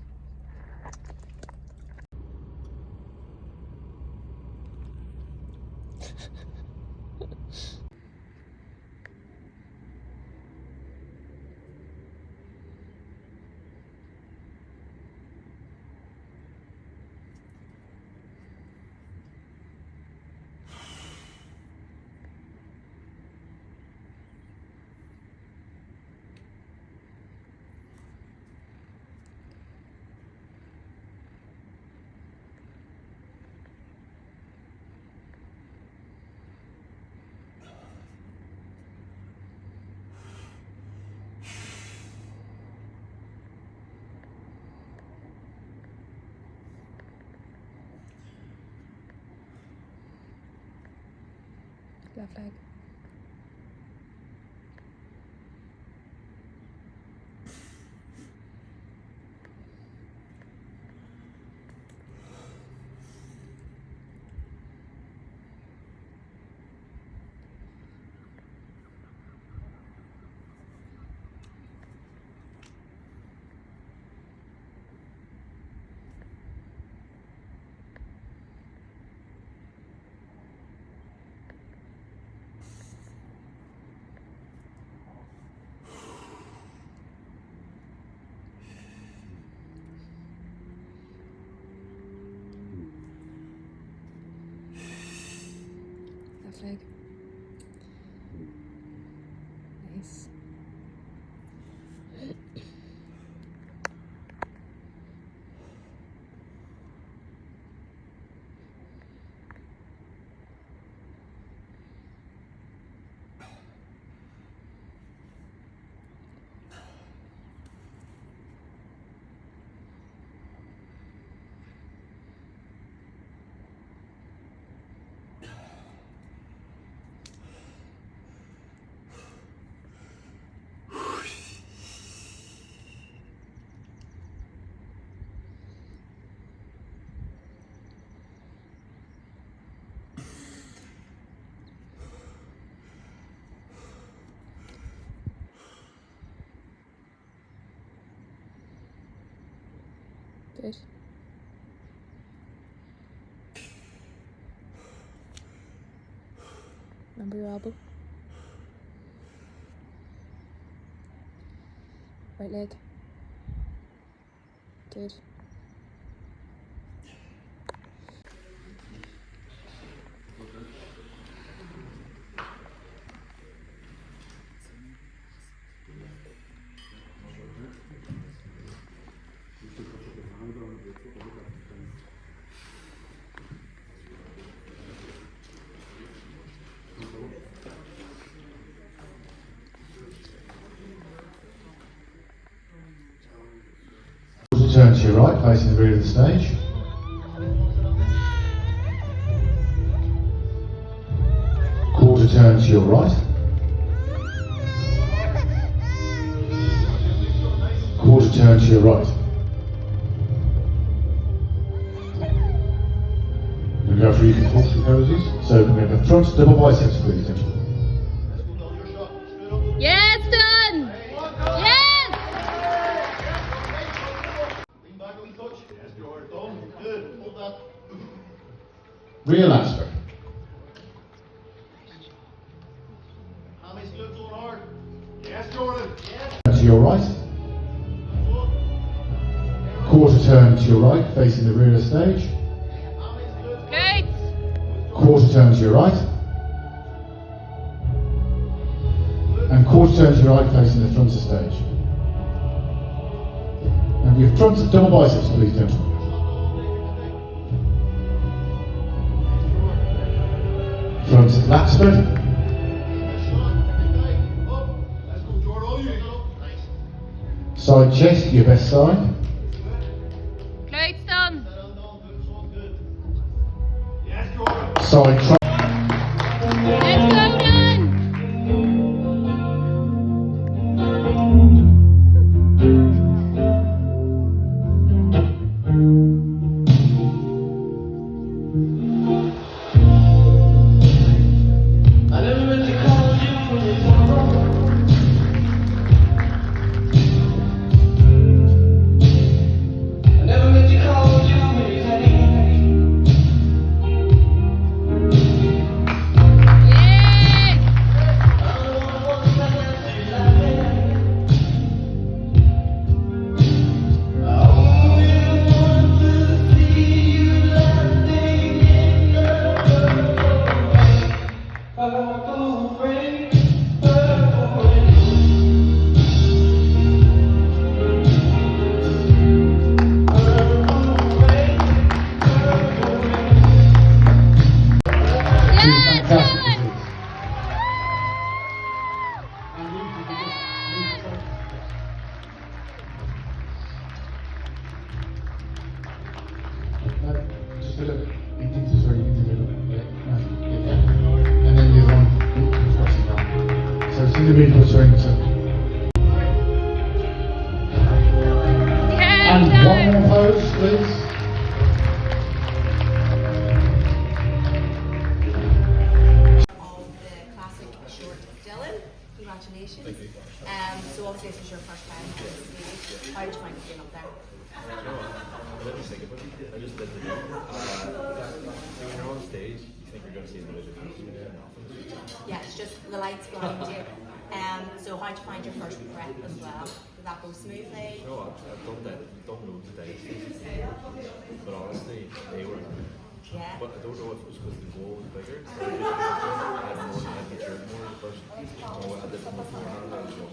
Left leg. Left leg. Nice. Good. Remember your elbow. Right leg. Good. Turn to your right, facing the rear of the stage. Quarter turn to your right. Quarter turn to your right. We'll go for equal force poses. So we have the front double biceps, please. Yes, done! Yes! Rear Lasker. Turn to your right. Quarter turn to your right, facing the rear of the stage. Great! Quarter turn to your right. And quarter turn to your right, facing the front of the stage. And we have front double biceps, please, gentlemen. Front lat spread. Side chest, your best side. Great, done! Side trap. Let's go, done! Just a little. Sorry, and then the other one. So it's in the middle, sorry. And one more pose, please. Of the classic short Dylan. Congratulations. Thank you. So obviously this is your first time on the stage. How did you find it being up there? I didn't think about it. I just did the do. When you're on stage, you think you're going to see a bit of difference. Yeah, it's just the lights behind you. So how did you find your first prep as well? Did that go smoothly? No, I've done that. Done loads of days. But honestly, they were. Yeah. But I don't know if it was because the goal was bigger. So I had more than I matured more the first. So I did it beforehand. I was young.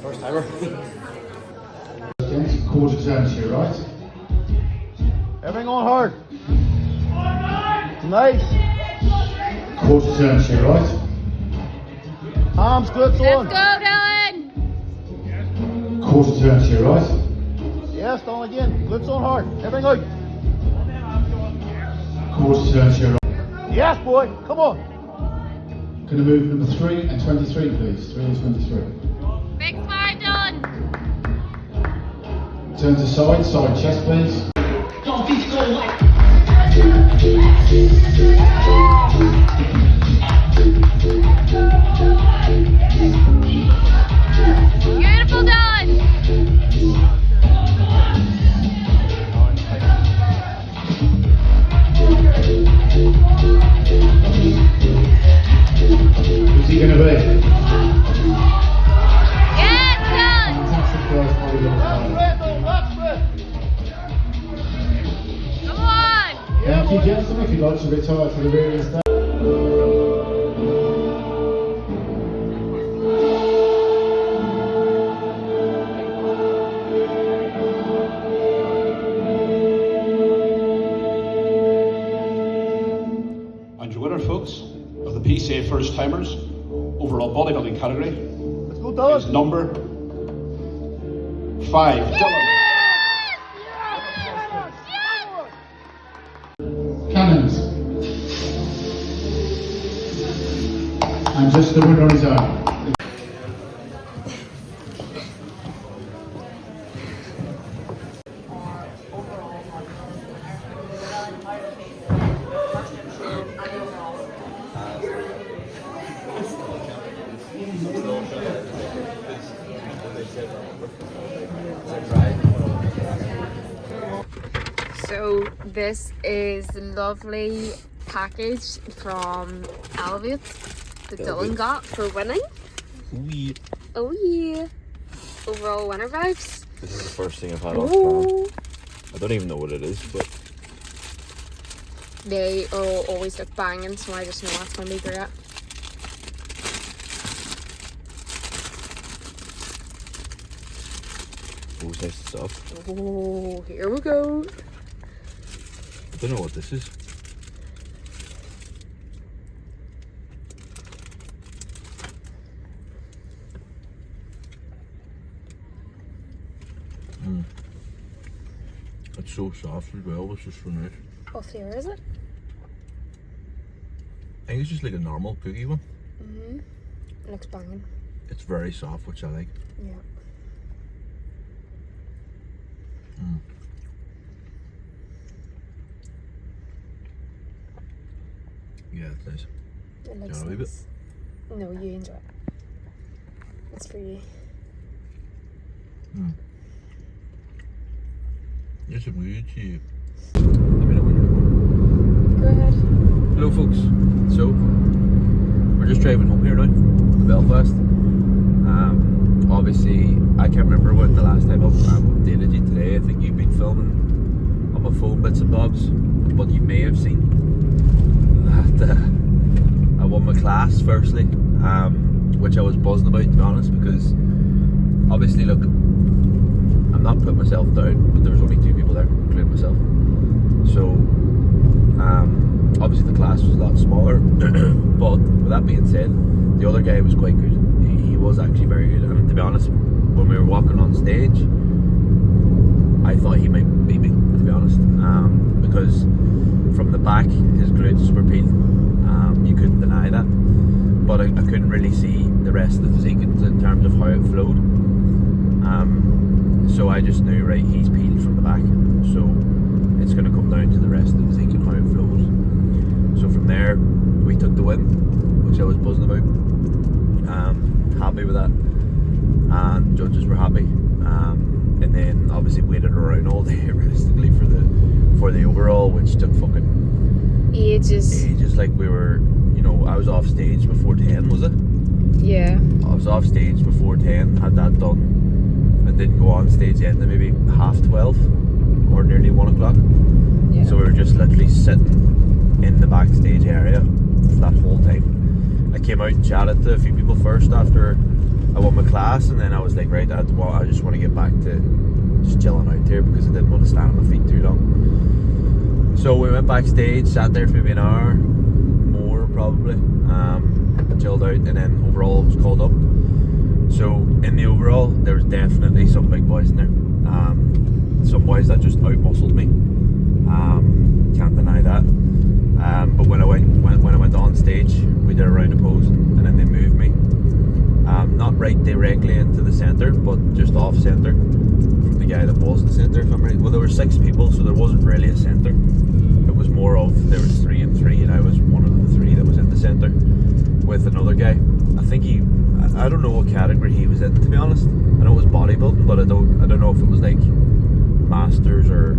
First timer. Quarter turn to your right. Everything on hard. Nice. Quarter turn to your right. Arms, glutes Let's on. go, Dylan! Quarter turn to your right. Yes, down again. Glutes on hard. Everything out. Quarter turn to your right. Yes, boy. Come on. Can I move number 3 and 23, please? 3 and 23. Big smile, Dylan! Turn to side chest, please. Thank you, gentlemen. If you'd like to retire to the rear of the stage. And your winner, folks, of the PCA First Timers overall bodybuilding category Let's go, Dylan. is number 5, Dylan. Cannons. And just the winner on his own. So this is the lovely package from Elevate that Dylan got for winning. Oh yeah. Overall winner vibes. This is the first thing I've had off Oh. plan. I don't even know what it is, but They all always look banging, so I just know that's gonna be great. always nice stuff. Oh, here we go. I don't know what this is. It's so soft as well, which is so nice. What flavour is it? I think it's just like a normal cookie one. It looks banging. It's very soft, which I like. Yeah. Yeah, it's nice. It looks want a wee bit? nice. No, you enjoy it. It's for you. It's a weird cheap. Let me know when you're Go ahead. Hello folks, so we're just driving home here now to Belfast. Obviously I can't remember when the last time I've updated you today. I think you've been filming on my phone bits and bobs, but you may have seen that I won my class firstly, which I was buzzing about, to be honest, because obviously look, I'm not putting myself down, but there was only 2 people there, including myself. So obviously the class was a lot smaller, but with that being said, the other guy was quite good. He was actually very good, and to be honest, when we were walking on stage, I thought he might beat me, to be honest, because from the back his glutes were peeled. You couldn't deny that, but I couldn't really see the rest of the physique in terms of how it flowed. So I just knew, right, he's peeled from the back, so it's going to come down to the rest of the physique and how it flows. So from there, we took the win, which I was buzzing about. Happy with that, and judges were happy. And then obviously waited around all day realistically for the overall, which took fucking Ages. like we were, you know, I was off stage before 10, was it? Yeah. I was off stage before 10, had that done, and didn't go on stage yet until maybe 12:30 or nearly 1 o'clock. Yeah. So we were just literally sitting in the backstage area for that whole time. I came out and chatted to a few people first after I won my class, and then I was like, right, I just want to get back to just chilling out here because I didn't want to stand on my feet too long. So we went backstage, sat there for maybe an hour, more probably, chilled out, and then overall was called up. So in the overall, there was definitely some big boys in there. Some boys that just out-muscled me. Can't deny that. But when I went on stage, we did a round of posing, and then they moved me. Not right directly into the centre, but just off centre from the guy that was in the centre. If I'm right. Well, there were 6 people, so there wasn't really a centre. It was more of there was 3 and 3, and I was one of the 3 that was in the centre with another guy. I think I don't know what category he was in, to be honest. I know it was bodybuilding, but I don't know if it was like masters or,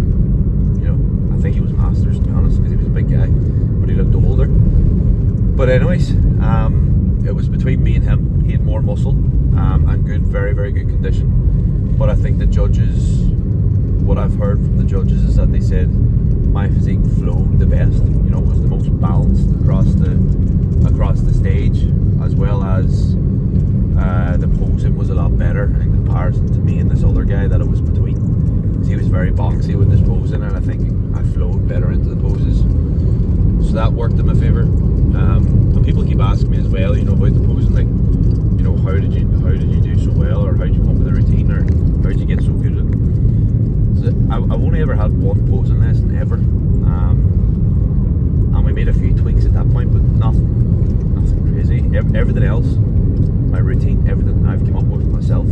you know, I think he was masters, to be honest, because he was a big guy, but he looked older. But anyways, it was between me and him. He had more muscle and good, very, very good condition. But I think the judges, what I've heard from the judges is that they said my physique flowed the best. You know, it was the most balanced across the stage, as well as the posing was a lot better in comparison to me and this other guy that it was between. He was very boxy with his posing, and I think I flowed better into the poses, so that worked in my favour. And people keep asking me as well, you know, about the posing, like, you know, how did you do so well, or how did you come up with the routine, or how did you get so good at it? So I've only ever had one posing lesson ever, and we made a few tweaks at that point, but nothing crazy. Everything else, my routine, everything I've come up with myself.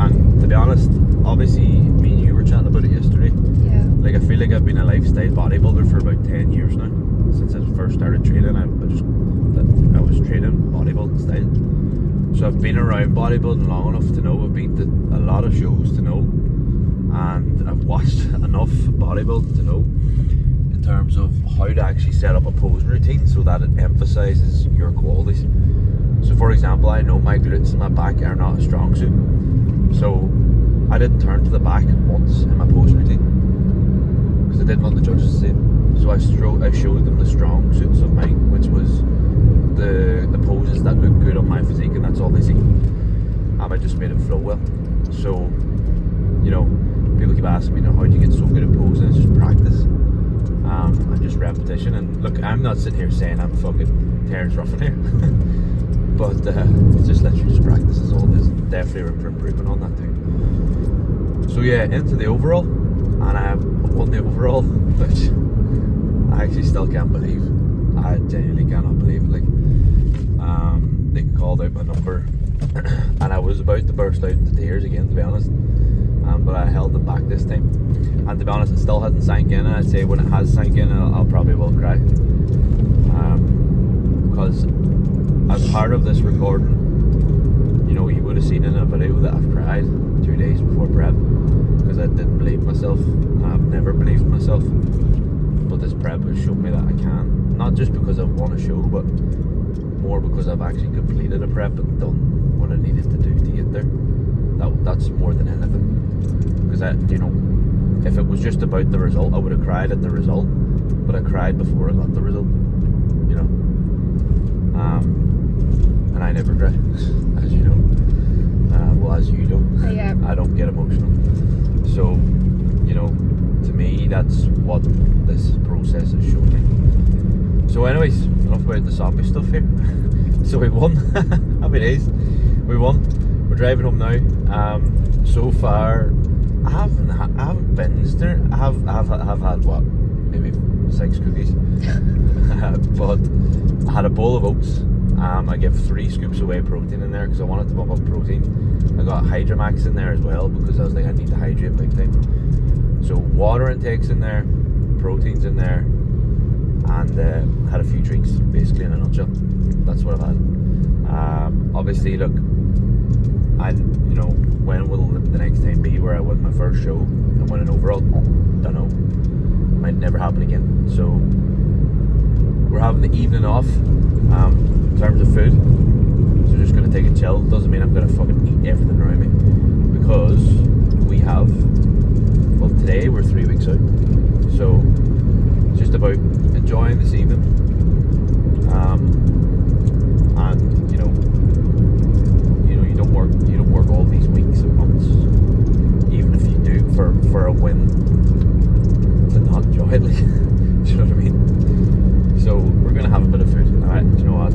And to be honest, obviously me and you were chatting about it yesterday. Yeah. Like, I feel like I've been a lifestyle bodybuilder for about 10 years now. Since I first started training, I was training bodybuilding style. So I've been around bodybuilding long enough to know, I've been to a lot of shows to know, and I've watched enough bodybuilding to know in terms of how to actually set up a posing routine so that it emphasises your qualities. So for example, I know my glutes and my back are not a strong suit, so I didn't turn to the back once in my posing routine because I didn't want the judges to see it. So I showed them the strong suits of mine, which was the poses that look good on my physique, and that's all they see. I just made it flow well. So, you know, people keep asking me, you know, how do you get so good at posing? It's just practice, and just repetition. And look, I'm not sitting here saying I'm fucking Terence Ruffin here, but it's just literally just practice is all. There's definitely room for improvement on that too. So yeah, into the overall, and I won the overall, which I actually still can't believe. I genuinely cannot believe it. Like, they called out my number, and I was about to burst out into tears again, to be honest. But I held them back this time. And to be honest, it still hasn't sank in. And I'd say when it has sank in, I'll probably will cry. Because as part of this recording, you know, you would have seen in a video that I've cried 2 days before prep because I didn't believe myself. I've never believed in myself. But this prep has shown me that I can. Not just because I've won a show, but more because I've actually completed a prep and done what I needed to do to get there. That's more than anything. Because you know, if it was just about the result, I would have cried at the result, but I cried before I got the result. You know, and I never cry, as you know. Well, as you know, Yeah. I don't get emotional. So, you know, to me, that's what this process has shown me. So anyways, enough about the zombie stuff here. So we won. Happy days. We won. We're driving home now. So far, I haven't binged there. I have had what, maybe 6 cookies. But I had a bowl of oats. I give 3 scoops of whey protein in there because I wanted to bump up protein. I got Hydromax in there as well because I was like, I need to hydrate big time. So water intake's in there, protein's in there, and had a few drinks, basically in a nutshell. That's what I've had. Obviously, look, you know, when will the next time be where I win my first show and win an overall? Don't know. Might never happen again. So we're having the evening off in terms of food. So just gonna take a chill. Doesn't mean I'm gonna fucking eat everything around me because we have. Well, today we're 3 weeks out, so it's just about enjoying this evening, and you know, you don't work all these weeks and months, even if you do for a win, to not enjoy it. Like, do you know what I mean? So we're gonna have a bit of food. Alright, do you know what?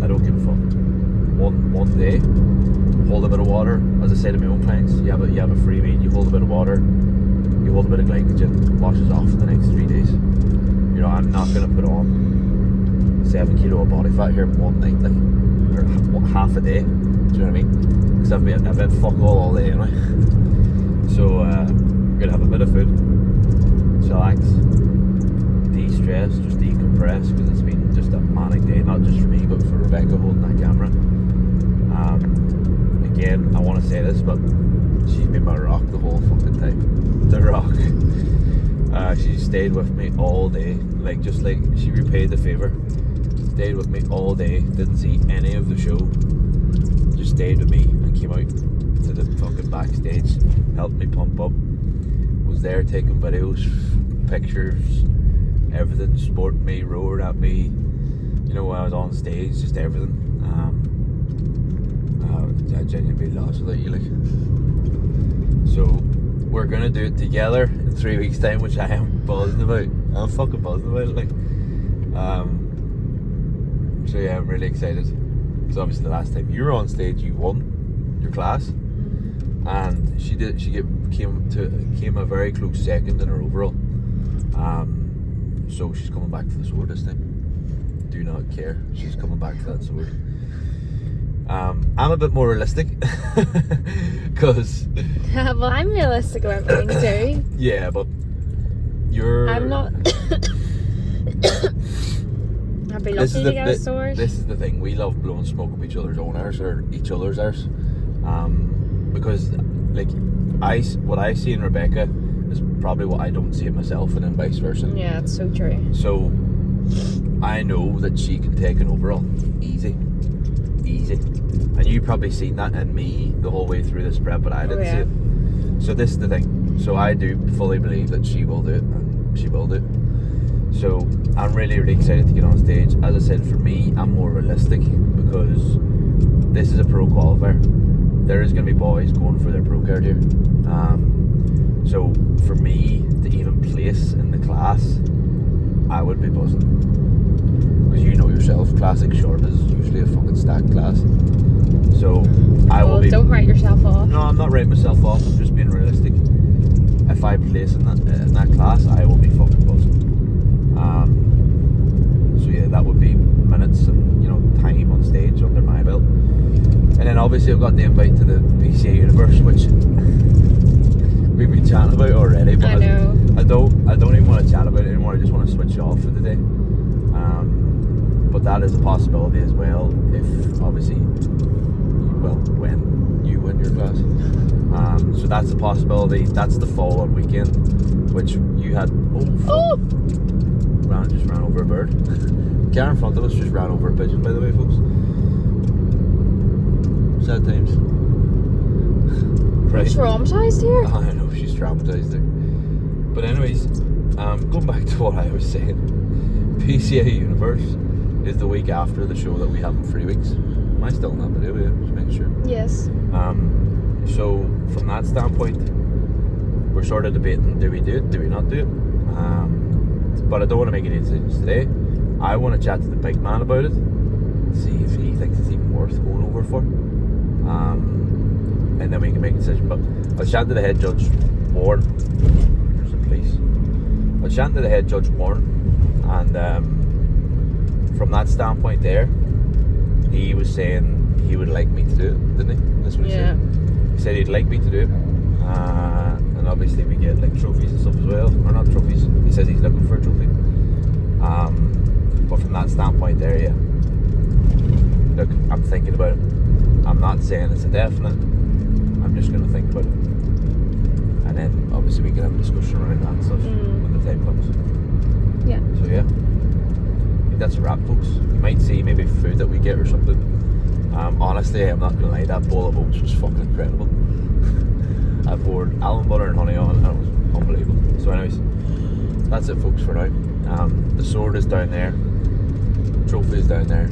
I don't give a fuck. One day. Hold a bit of water. As I say to my own clients, you have a free meal, you hold a bit of water, you hold a bit of glycogen, washes off for the next 3 days. You know, I'm not going to put on 7 kilo of body fat here in one night, like, or half a day. Do you know what I mean? Because I've been fuck all day anyway. So we're going to have a bit of food, chillax, de-stress, just decompress, because it's been just a manic day, not just for me, but for Rebecca holding that camera. Again, I want to say this, but she's been my rock the whole fucking time. The rock. She stayed with me all day, like she repaid the favor. Stayed with me all day, didn't see any of the show, just stayed with me and came out to the fucking backstage, helped me pump up, was was there taking videos, pictures, everything, supporting me, roaring at me. You know, when I was on stage, just everything. I genuinely lost without you, like. So we're gonna do it together in 3 weeks' time, which I am buzzing about. I'm fucking buzzing about it, like. So yeah, I'm really excited. Because obviously the last time you were on stage, you won your class, and she came a very close second in her overall. So she's coming back for the sword this time. Do not care. She's coming back for that sword. I'm a bit more realistic because Well, I'm realistic about things too. yeah, but you're. I'm not. I'd be lucky to get a sword. This is the thing. We love blowing smoke up each other's own arse or each other's arse, because like what I see in Rebecca is probably what I don't see in myself, and then vice versa. Yeah, it's so true. So I know that she can take an overall easy, and you probably seen that in me the whole way through this prep, but I didn't see it. So this is the thing. So I do fully believe that she will do it, and she will do it. So I'm really, really excited to get on stage. As I said, for me, I'm more realistic because this is a pro qualifier. There is going to be boys going for their pro card here. So for me to even place in the class, I would be buzzing. Because you know yourself, classic short is usually a fucking stacked class. So I will be. Don't write yourself off. No, I'm not writing myself off. I'm just being realistic. If I place in that class, I will be fucking buzzing. So yeah, that would be minutes and time on stage under my belt. And then obviously I've got the invite to the PCA Universe, which we've been chatting about already. But I know. I don't even want to chat about it anymore. I just want to switch off for the day. But that is a possibility as well. If obviously, when you win your class. So that's a possibility. That's the following weekend, which you had. Just ran over a bird. The car in front of us just ran over a pigeon, by the way, folks. Sad times. Right. Traumatized here? I know, she's traumatized there. But anyways, going back to what I was saying, PCA Universe is the week after the show that we have in 3 weeks. Am I still in that video? Yeah, just making sure. Yes. So from that standpoint, we're sort of debating, do we do it, do we not do it? But I don't want to make any decisions today. I want to chat to the big man about it, see if he thinks it's even worth going over for. And then we can make a decision. But I'll chat to the head judge, Warren. There's the police. I'll chat to the head judge, Warren, and from that standpoint there, he was saying he would like me to do it, didn't he? That's what he said. He said he'd like me to do it. And obviously we get like trophies and stuff as well, or not trophies. He says he's looking for a trophy. But from that standpoint there, yeah. Look, I'm thinking about it. I'm not saying it's a definite. I'm just going to think about it, and then obviously we can have a discussion around that and stuff when the time comes. Yeah. So yeah, I think that's a wrap, folks. You might see maybe food that we get or something. Honestly, I'm not going to lie, that bowl of oats was fucking incredible. I poured almond butter and honey on, and it was unbelievable. So anyways, that's it, folks, for now. The sword is down there, trophy is down there,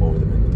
over the moon.